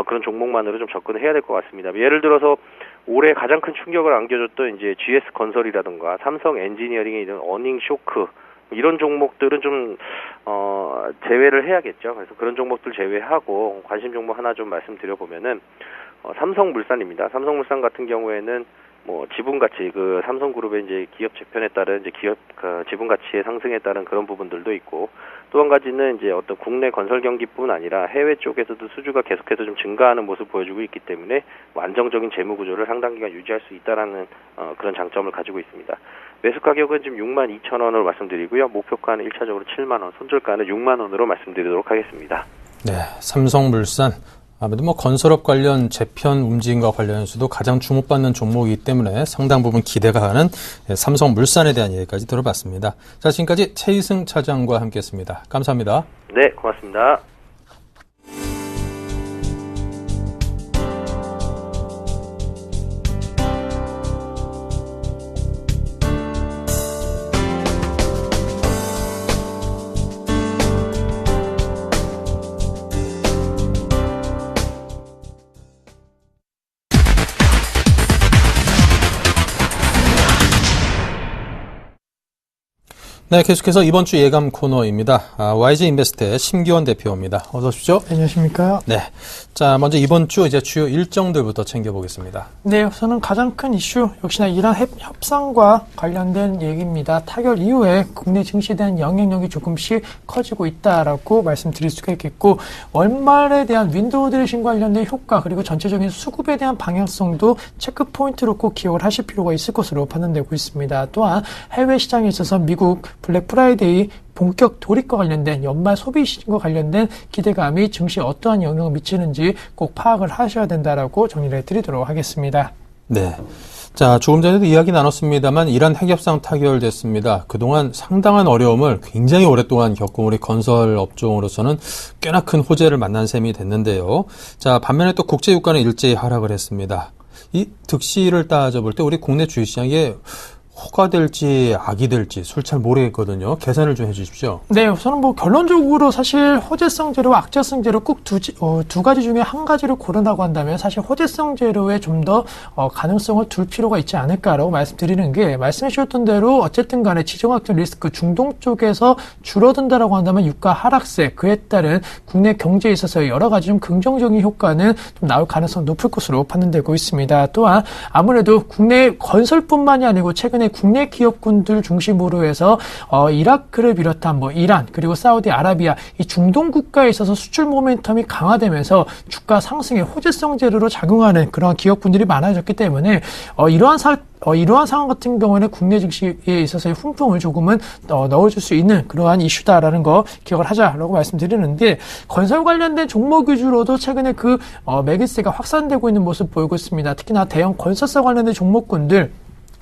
그런 종목만으로 좀 접근을 해야 될 것 같습니다. 예를 들어서 올해 가장 큰 충격을 안겨줬던 이제 GS 건설이라든가 삼성 엔지니어링의 이런 어닝 쇼크, 이런 종목들은 좀 제외를 해야겠죠. 그래서 그런 종목들 제외하고 관심 종목 하나 좀 말씀드려보면은 삼성물산입니다. 삼성물산 같은 경우에는 뭐 지분 가치, 그 삼성그룹의 이제 기업 재편에 따른 이제 기업 지분 가치의 상승에 따른 그런 부분들도 있고, 또 한 가지는 이제 어떤 국내 건설 경기뿐 아니라 해외 쪽에서도 수주가 계속해서 좀 증가하는 모습을 보여주고 있기 때문에 뭐 안정적인 재무 구조를 상당 기간 유지할 수 있다라는 그런 장점을 가지고 있습니다. 매수 가격은 지금 62,000원으로 말씀드리고요. 목표가는 1차적으로 7만 원, 손절가는 6만 원으로 말씀드리도록 하겠습니다. 네, 삼성물산. 아무래도 뭐 건설업 관련 재편 움직임과 관련해서도 가장 주목받는 종목이기 때문에 상당 부분 기대가 가는 삼성물산에 대한 얘기까지 들어봤습니다. 자, 지금까지 최희승 차장과 함께했습니다. 감사합니다. 네, 고맙습니다. 네, 계속해서 이번 주 예감 코너입니다. YG인베스트의 심기원 대표입니다. 어서 오십시오. 안녕하십니까. 네. 자, 먼저 이번 주 이제 주요 일정들부터 챙겨보겠습니다. 네, 우선은 가장 큰 이슈, 역시나 이란 협상과 관련된 얘기입니다. 타결 이후에 국내 증시에 대한 영향력이 조금씩 커지고 있다라고 말씀드릴 수가 있겠고, 월말에 대한 윈도우 드레싱 관련된 효과, 그리고 전체적인 수급에 대한 방향성도 체크 포인트로 꼭 기억을 하실 필요가 있을 것으로 판단되고 있습니다. 또한 해외 시장에 있어서 미국 블랙 프라이데이 본격 돌입과 관련된 연말 소비 시즌과 관련된 기대감이 증시에 어떠한 영향을 미치는지 꼭 파악을 하셔야 된다라고 정리를 해드리도록 하겠습니다. 네. 자, 조금 전에도 이야기 나눴습니다만 이란 핵협상 타결됐습니다. 그동안 상당한 어려움을 굉장히 오랫동안 겪은 우리 건설 업종으로서는 꽤나 큰 호재를 만난 셈이 됐는데요. 자, 반면에 또 국제유가는 일제히 하락을 했습니다. 이 득실을 따져볼 때 우리 국내 주식시장에 호가 될지 악이 될지 술 잘 모르겠거든요. 계산을 좀 해주십시오. 네, 우선은 뭐 결론적으로 사실 호재성 재료와 악재성 재료 꼭 두 가지 중에 한 가지를 고른다고 한다면 사실 호재성 재료에 좀 더 가능성을 둘 필요가 있지 않을까라고 말씀드리는 게, 말씀해 주셨던 대로 어쨌든 간에 지정학적 리스크 중동 쪽에서 줄어든다라고 한다면 유가 하락세, 그에 따른 국내 경제에 있어서 여러 가지 좀 긍정적인 효과는 좀 나올 가능성이 높을 것으로 판단되고 있습니다. 또한 아무래도 국내 건설뿐만이 아니고 최근에 국내 기업군들 중심으로 해서 이라크를 비롯한 뭐 이란 그리고 사우디아라비아 이 중동 국가에 있어서 수출 모멘텀이 강화되면서 주가 상승의 호재성 재료로 작용하는 그런 기업군들이 많아졌기 때문에 이러한 상황 같은 경우에는 국내 증시에 있어서의 훈풍을 조금은 넣어줄 수 있는 그러한 이슈다라는 거 기억을 하자라고 말씀드리는데, 건설 관련된 종목 위주로도 최근에 그 매기세가 확산되고 있는 모습 보이고 있습니다. 특히나 대형 건설사 관련된 종목군들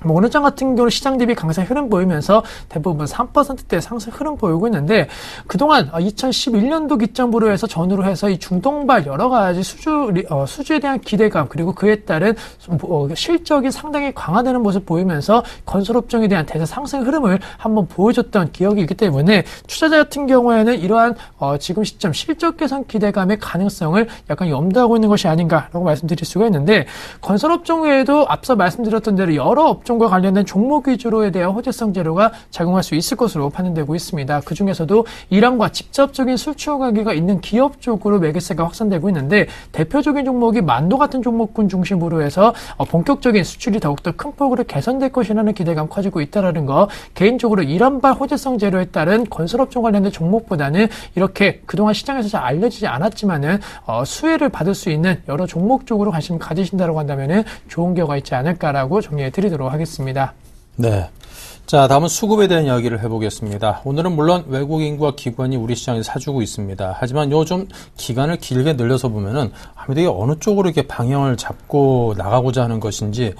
오늘장 같은 경우는 시장 대비 강세 흐름 보이면서 대부분 3%대 상승 흐름 보이고 있는데, 그동안 2011년도 기점으로 해서 전후로 해서 이 중동발 여러 가지 수주에 대한 기대감 그리고 그에 따른 실적이 상당히 강화되는 모습 보이면서 건설업종에 대한 대세 상승 흐름을 한번 보여줬던 기억이 있기 때문에 투자자 같은 경우에는 이러한 지금 시점 실적 개선 기대감의 가능성을 약간 염두하고 있는 것이 아닌가라고 말씀드릴 수가 있는데, 건설업종 외에도 앞서 말씀드렸던 대로 여러 업종과 관련된 종목 위주로에 대한 호재성 재료가 작용할 수 있을 것으로 판단되고 있습니다. 그 중에서도 이란과 직접적인 수출 관계가 있는 기업 쪽으로 매개세가 확산되고 있는데, 대표적인 종목이 만도 같은 종목군 중심으로 해서 본격적인 수출이 더욱더 큰 폭으로 개선될 것이라는 기대감 커지고 있다는 거, 개인적으로 이란발 호재성 재료에 따른 건설업종 관련된 종목보다는 이렇게 그동안 시장에서 잘 알려지지 않았지만은 수혜를 받을 수 있는 여러 종목 쪽으로 관심 가지신다고 한다면은 좋은 결과 있지 않을까라고 정리해 드리도록 하겠습니다. 네. 자, 다음은 수급에 대한 이야기를 해보겠습니다. 오늘은 물론 외국인과 기관이 우리 시장에 사주고 있습니다. 하지만 요즘 기간을 길게 늘려서 보면은 아무래도 이게 어느 쪽으로 이렇게 방향을 잡고 나가고자 하는 것인지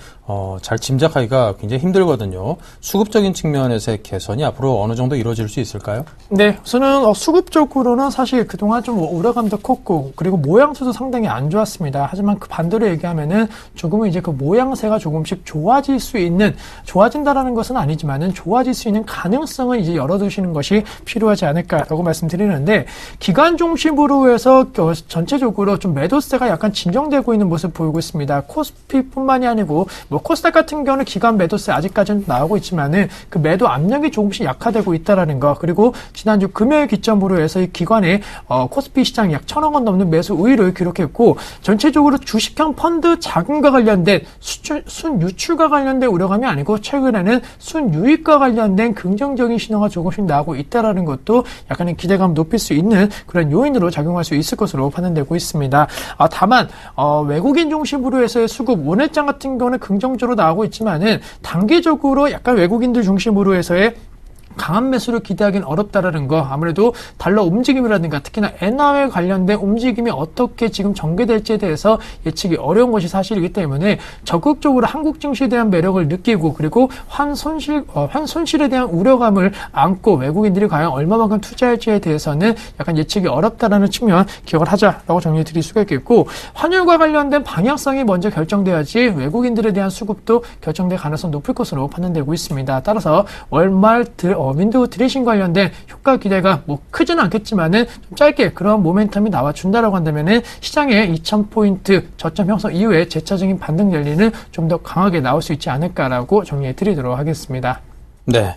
잘 짐작하기가 굉장히 힘들거든요. 수급적인 측면에서의 개선이 앞으로 어느 정도 이루어질 수 있을까요? 네, 우선은 수급적으로는 사실 그동안 좀 우려감도 컸고 그리고 모양새도 상당히 안 좋았습니다. 하지만 그 반대로 얘기하면은 조금은 이제 그 모양새가 조금씩 좋아진다라는 것은 아니지만 좋아질 수 있는 가능성을 이제 열어두시는 것이 필요하지 않을까라고 말씀드리는데, 기간 중심으로 해서 전체적으로 좀 매도세가 약간 진정되고 있는 모습 보이고 있습니다. 코스피뿐만이 아니고 뭐 코스닥 같은 경우는 기간 매도세 아직까지는 나오고 있지만은 그 매도 압력이 조금씩 약화되고 있다라는 거, 그리고 지난주 금요일 기점으로 해서 이 기관의 코스피 시장 약 1,000억 원 넘는 매수 우위를 기록했고, 전체적으로 주식형 펀드 자금과 관련된 순유출과 관련된 우려감이 아니고 최근에는 순유익과 관련된 긍정적인 신호가 조금씩 나오고 있다라는 것도 약간의 기대감 높일 수 있는 그런 요인으로 작용할 수 있을 것으로 판단되고 있습니다. 다만 외국인 중심으로 해서의 수급 오늘장 같은 경우는 긍정적으로 나오고 있지만은 단기적으로 약간 외국인들 중심으로 해서의 강한 매수를 기대하기는 어렵다라는 거, 아무래도 달러 움직임이라든가 특히나 엔화에 관련된 움직임이 어떻게 지금 전개될지에 대해서 예측이 어려운 것이 사실이기 때문에 적극적으로 한국 증시에 대한 매력을 느끼고 그리고 환 손실에 대한 우려감을 안고 외국인들이 과연 얼마만큼 투자할지에 대해서는 약간 예측이 어렵다라는 측면 기억을 하자라고 정리해 드릴 수가 있겠고, 환율과 관련된 방향성이 먼저 결정돼야지 외국인들에 대한 수급도 결정될 가능성 높을 것으로 판단되고 있습니다. 따라서 월말 윈도우 드레싱 관련된 효과 기대가 뭐 크지는 않겠지만은 좀 짧게 그런 모멘텀이 나와준다라고 한다면은 시장의 2,000포인트 저점 형성 이후에 재차적인 반등 랠리는 좀 더 강하게 나올 수 있지 않을까라고 정리해 드리도록 하겠습니다. 네.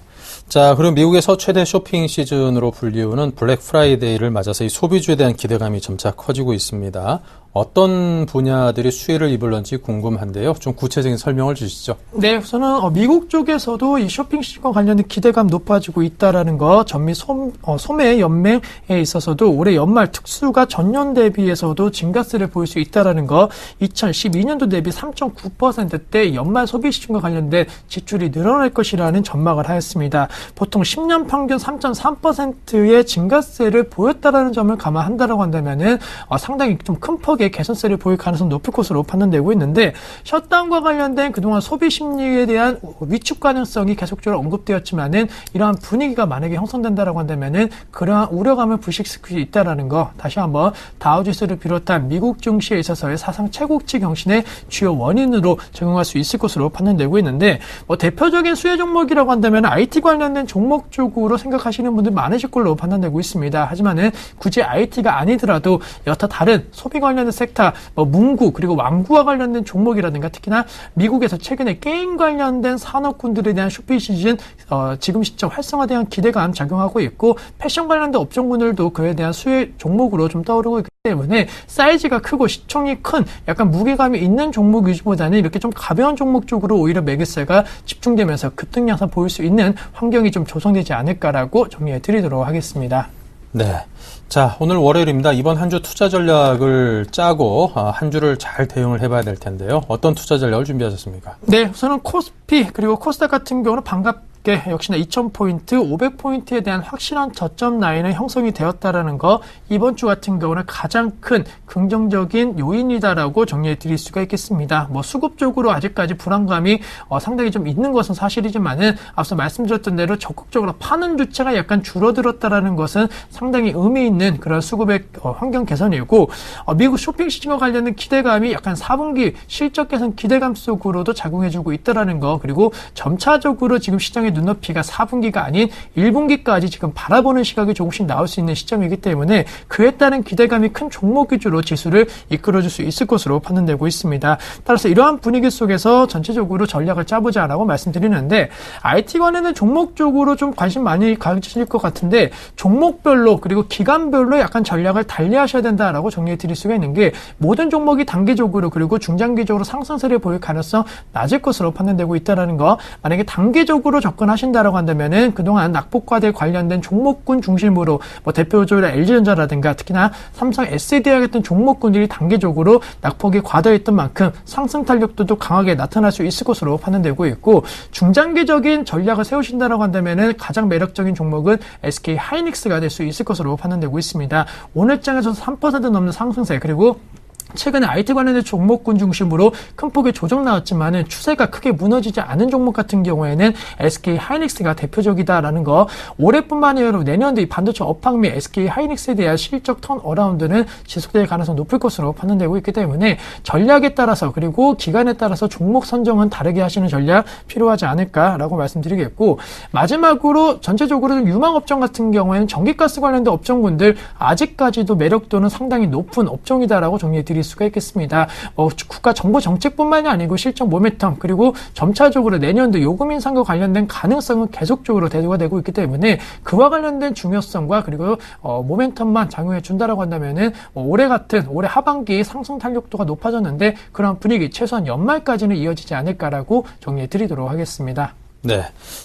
자, 그리고 미국에서 최대 쇼핑 시즌으로 불리우는 블랙 프라이데이를 맞아서 이 소비주에 대한 기대감이 점차 커지고 있습니다. 어떤 분야들이 수혜를 입을런지 궁금한데요. 좀 구체적인 설명을 주시죠. 네, 우선은 미국 쪽에서도 이 쇼핑 시즌과 관련된 기대감 높아지고 있다라는 거, 전미 소매 연맹에 있어서도 올해 연말 특수가 전년 대비해서도 증가세를 보일 수 있다라는 거, 2012년도 대비 3.9%대 연말 소비 시즌과 관련된 지출이 늘어날 것이라는 전망을 하였습니다. 보통 10년 평균 3.3%의 증가세를 보였다라는 점을 감안한다라고 한다면은 상당히 좀 큰 폭의 강하게 개선세를 보일 가능성이 높을 것으로 판단되고 있는데 셧다운과 관련된 그동안 소비 심리에 대한 위축 가능성이 계속적으로 언급되었지만은 이러한 분위기가 만약에 형성된다라고 한다면은 그러한 우려감을 불식시킬 수 있다라는 거 다시 한번 다우지수를 비롯한 미국 증시에 있어서의 사상 최고치 경신의 주요 원인으로 적용할 수 있을 것으로 판단되고 있는데 대표적인 수혜 종목이라고 한다면 IT 관련된 종목 쪽으로 생각하시는 분들 많으실 걸로 판단되고 있습니다. 하지만은 굳이 IT가 아니더라도 여타 다른 소비 관련된 섹터, 문구 그리고 왕구와 관련된 종목이라든가 특히나 미국에서 최근에 게임 관련된 산업군들에 대한 쇼핑 시즌 지금 시점 활성화에 대한 기대감 작용하고 있고 패션 관련된 업종군들도 그에 대한 수혜 종목으로 좀 떠오르고 있기 때문에 사이즈가 크고 시총이 큰 약간 무게감이 있는 종목 위주보다는 이렇게 좀 가벼운 종목 쪽으로 오히려 매개세가 집중되면서 급등 양상 보일 수 있는 환경이 좀 조성되지 않을까라고 정리해 드리도록 하겠습니다. 네. 자, 오늘 월요일입니다. 이번 한 주 투자 전략을 짜고 한 주를 잘 대응을 해봐야 될 텐데요. 어떤 투자 전략을 준비하셨습니까? 네, 우선은 코스피 그리고 코스닥 같은 경우는 반갑게 역시나 2000포인트, 500포인트에 대한 확실한 저점 라인은 형성이 되었다라는 거 이번 주 같은 경우는 가장 큰 긍정적인 요인이다라고 정리해 드릴 수가 있겠습니다. 수급적으로 아직까지 불안감이 상당히 좀 있는 것은 사실이지만은 앞서 말씀드렸던 대로 적극적으로 파는 주체가 약간 줄어들었다라는 것은 상당히 의미 있는 그런 수급의 환경 개선이고 미국 쇼핑 시즌과 관련된 기대감이 약간 4분기 실적 개선 기대감 속으로도 작용해주고 있다라는 거 그리고 점차적으로 지금 시장의 눈높이가 4분기가 아닌 1분기까지 지금 바라보는 시각이 조금씩 나올 수 있는 시점이기 때문에 그에 따른 기대감이 큰 종목 위주로 지수를 이끌어줄 수 있을 것으로 판단되고 있습니다. 따라서 이러한 분위기 속에서 전체적으로 전략을 짜보자라고 말씀드리는데 IT 관련된 종목 쪽으로 좀 관심 많이 가지실 것 같은데 종목별로 그리고 기간별로 약간 전략을 달리하셔야 된다라고 정리해 드릴 수가 있는 게 모든 종목이 단기적으로 그리고 중장기적으로 상승세를 보일 가능성 낮을 것으로 판단되고 있다는 거 만약에 단기적으로 접근하신다라고 한다면은 그동안 낙폭과대 관련된 종목군 중심으로 대표적으로 LG전자라든가 특히나 삼성 SDI 같은 종목군들이 단기적으로 낙폭이 과다했던 만큼 상승 탄력도도 강하게 나타날 수 있을 것으로 판단되고 있고 중장기적인 전략을 세우신다라고 한다면은 가장 매력적인 종목은 SK 하이닉스가 될 수 있을 것으로 판단되고 있습니다. 오늘 장에서 3% 넘는 상승세 그리고 최근에 IT 관련된 종목군 중심으로 큰 폭의 조정 나왔지만은 추세가 크게 무너지지 않은 종목 같은 경우에는 SK 하이닉스가 대표적이다라는 거 올해뿐만 아니라 내년도 이 반도체 업황 및 SK 하이닉스에 대한 실적 턴 어라운드는 지속될 가능성이 높을 것으로 판단되고 있기 때문에 전략에 따라서 그리고 기간에 따라서 종목 선정은 다르게 하시는 전략 필요하지 않을까라고 말씀드리겠고 마지막으로 전체적으로 유망업종 같은 경우에는 전기가스 관련된 업종군들 아직까지도 매력도는 상당히 높은 업종이다라고 정리해 드릴 수가 있겠습니다. 국가 정부 정책뿐만이 아니고 실적 모멘텀 그리고 점차적으로 내년도 요금 인상과 관련된 가능성은 계속적으로 대두가 되고 있기 때문에 그와 관련된 중요성과 그리고 모멘텀만 작용해 준다라고 한다면은 올해 하반기 상승 탄력도가 높아졌는데 그런 분위기 최소한 연말까지는 이어지지 않을까라고 정리해 드리도록 하겠습니다. 네.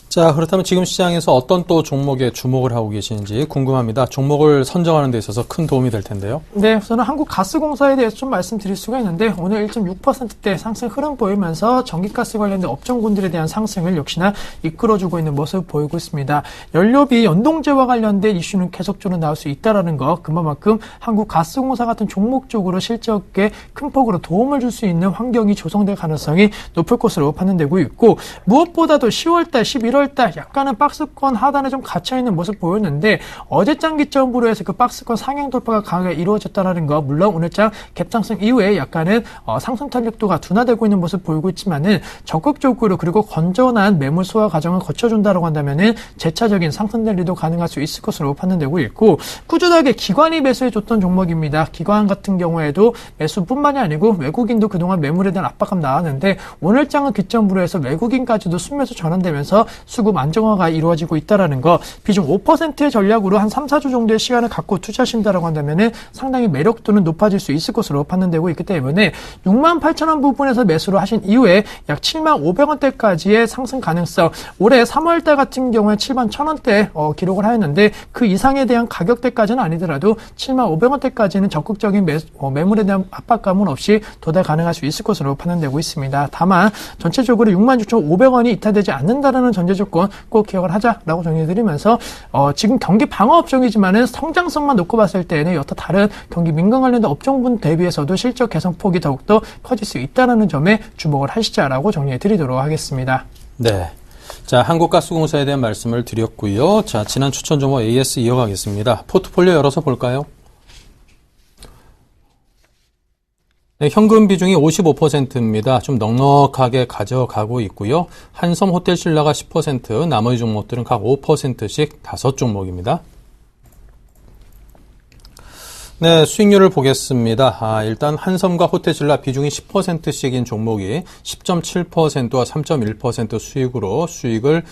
자, 그렇다면 지금 시장에서 어떤 또 종목에 주목을 하고 계시는지 궁금합니다. 종목을 선정하는 데 있어서 큰 도움이 될 텐데요. 네, 저는 한국가스공사에 대해서 좀 말씀드릴 수가 있는데 오늘 1.6%대 상승 흐름 보이면서 전기가스 관련된 업종군들에 대한 상승을 역시나 이끌어주고 있는 모습 보이고 있습니다. 연료비 연동제와 관련된 이슈는 계속적으로 나올 수 있다라는 거 그만큼 한국가스공사 같은 종목 쪽으로 실적에 큰 폭으로 도움을 줄 수 있는 환경이 조성될 가능성이 높을 것으로 판단되고 있고 무엇보다도 10월달, 11월달 약간은 박스권 하단에 좀 갇혀있는 모습 보였는데 어제장 기점으로 해서 그 박스권 상향 돌파가 강하게 이루어졌다는 거 물론 오늘장 갭상승 이후에 약간은 상승 탄력도가 둔화되고 있는 모습 보이고 있지만은 적극적으로 그리고 건전한 매물 소화 과정을 거쳐준다고 한다면은 재차적인 상승 랠리도 가능할 수 있을 것으로 판단되고 있고 꾸준하게 기관이 매수해줬던 종목입니다. 기관 같은 경우에도 매수뿐만이 아니고 외국인도 그동안 매물에 대한 압박감 나왔는데 오늘장은 기점으로 해서 외국인까지도 순매수 전환되면서 수급 안정화가 이루어지고 있다는 거 비중 5%의 전략으로 한 3, 4주 정도의 시간을 갖고 투자하신다고 한다면 상당히 매력도는 높아질 수 있을 것으로 판단되고 있기 때문에 68,000원 부분에서 매수를 하신 이후에 약 75,500원대까지의 상승 가능성 올해 3월달 같은 경우에 71,000원대 기록을 하였는데 그 이상에 대한 가격대까지는 아니더라도 75,500원대까지는 적극적인 매물에 대한 압박감은 없이 도달 가능할 수 있을 것으로 판단되고 있습니다. 다만 전체적으로 66,500원이 이탈되지 않는다라는 전제 조건 꼭 기억을 하자라고 정리해드리면서 지금 경기 방어 업종이지만은 성장성만 놓고 봤을 때는 여타 다른 경기 민감 관련된 업종분 대비해서도 실적 개선 폭이 더욱더 커질 수 있다는 점에 주목을 하시자라고 정리해드리도록 하겠습니다. 네. 자, 한국가스공사에 대한 말씀을 드렸고요. 자, 지난 추천 종목 AS 이어가겠습니다. 포트폴리오 열어서 볼까요? 네, 현금 비중이 55%입니다. 좀 넉넉하게 가져가고 있고요. 한섬 호텔신라가 10%, 나머지 종목들은 각 5%씩 5종목입니다. 네, 수익률을 보겠습니다. 일단 한섬과 호텔신라 비중이 10%씩인 종목이 10.7%와 3.1% 수익으로 수익을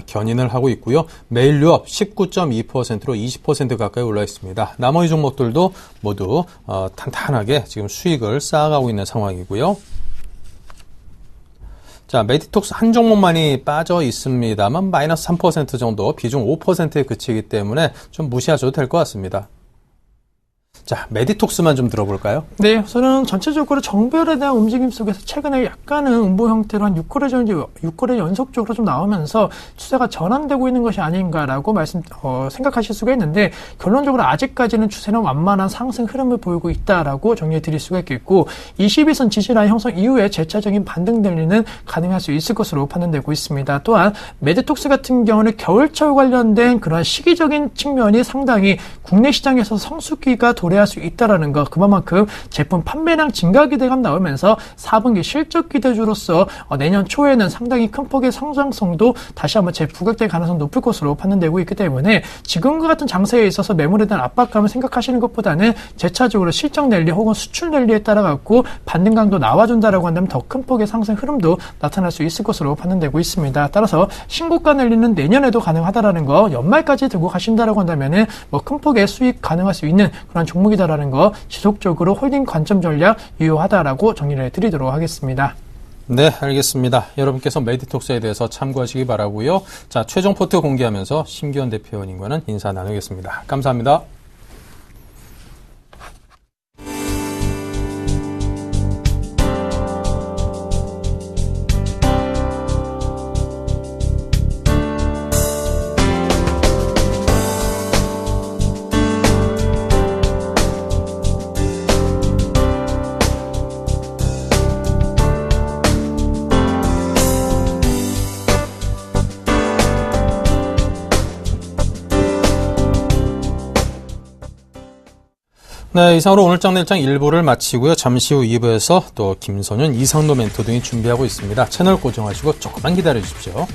견인을 하고 있고요. 매일 유업 19.2%로 20% 가까이 올라 있습니다. 나머지 종목들도 모두 탄탄하게 지금 수익을 쌓아가고 있는 상황이고요. 자, 메디톡스 한 종목만이 빠져 있습니다만 마이너스 3% 정도, 비중 5%에 그치기 때문에 좀 무시하셔도 될 것 같습니다. 자, 메디톡스만 좀 들어볼까요? 네, 저는 전체적으로 정별에 대한 움직임 속에서 최근에 약간은 음보 형태로 한 6거래 연속적으로 좀 나오면서 추세가 전환되고 있는 것이 아닌가라고 생각하실 수가 있는데, 결론적으로 아직까지는 추세는 완만한 상승 흐름을 보이고 있다라고 정리해 드릴 수가 있겠고, 22선 지지라인 형성 이후에 재차적인 반등 랠리는 가능할 수 있을 것으로 판단되고 있습니다. 또한 메디톡스 같은 경우는 겨울철 관련된 그런 시기적인 측면이 상당히 국내 시장에서 성수기가 도래할 수 있다라는 것, 그만큼 제품 판매량 증가 기대감 나오면서 4분기 실적 기대주로서 내년 초에는 상당히 큰 폭의 성장성도 다시 한번 재부각될 가능성이 높을 것으로 판단되고 있기 때문에 지금과 같은 장세에 있어서 매물에 대한 압박감을 생각하시는 것보다는 재차적으로 실적 랠리 혹은 수출 랠리에 따라 갖고 반등 강도 나와준다라고 한다면 더 큰 폭의 상승 흐름도 나타날 수 있을 것으로 판단되고 있습니다. 따라서 신고가 랠리는 내년에도 가능하다라는 거, 연말까지 들고 가신다라고 한다면은 큰 폭의 수익 가능할 수 있는 그런 종목이다라는 거, 지속적으로 홀딩 관점 전략 유효하다라고 정리를 해드리도록 하겠습니다. 네, 알겠습니다. 여러분께서 메디톡스에 대해서 참고하시기 바라고요. 자, 최종 포트 공개하면서 심기현 대표님과는 인사 나누겠습니다. 감사합니다. 네, 이상으로 오늘 장내일장 1부를 마치고요. 잠시 후 2부에서 또 김선윤, 이상로 멘토 등이 준비하고 있습니다. 채널 고정하시고 조금만 기다려 주십시오.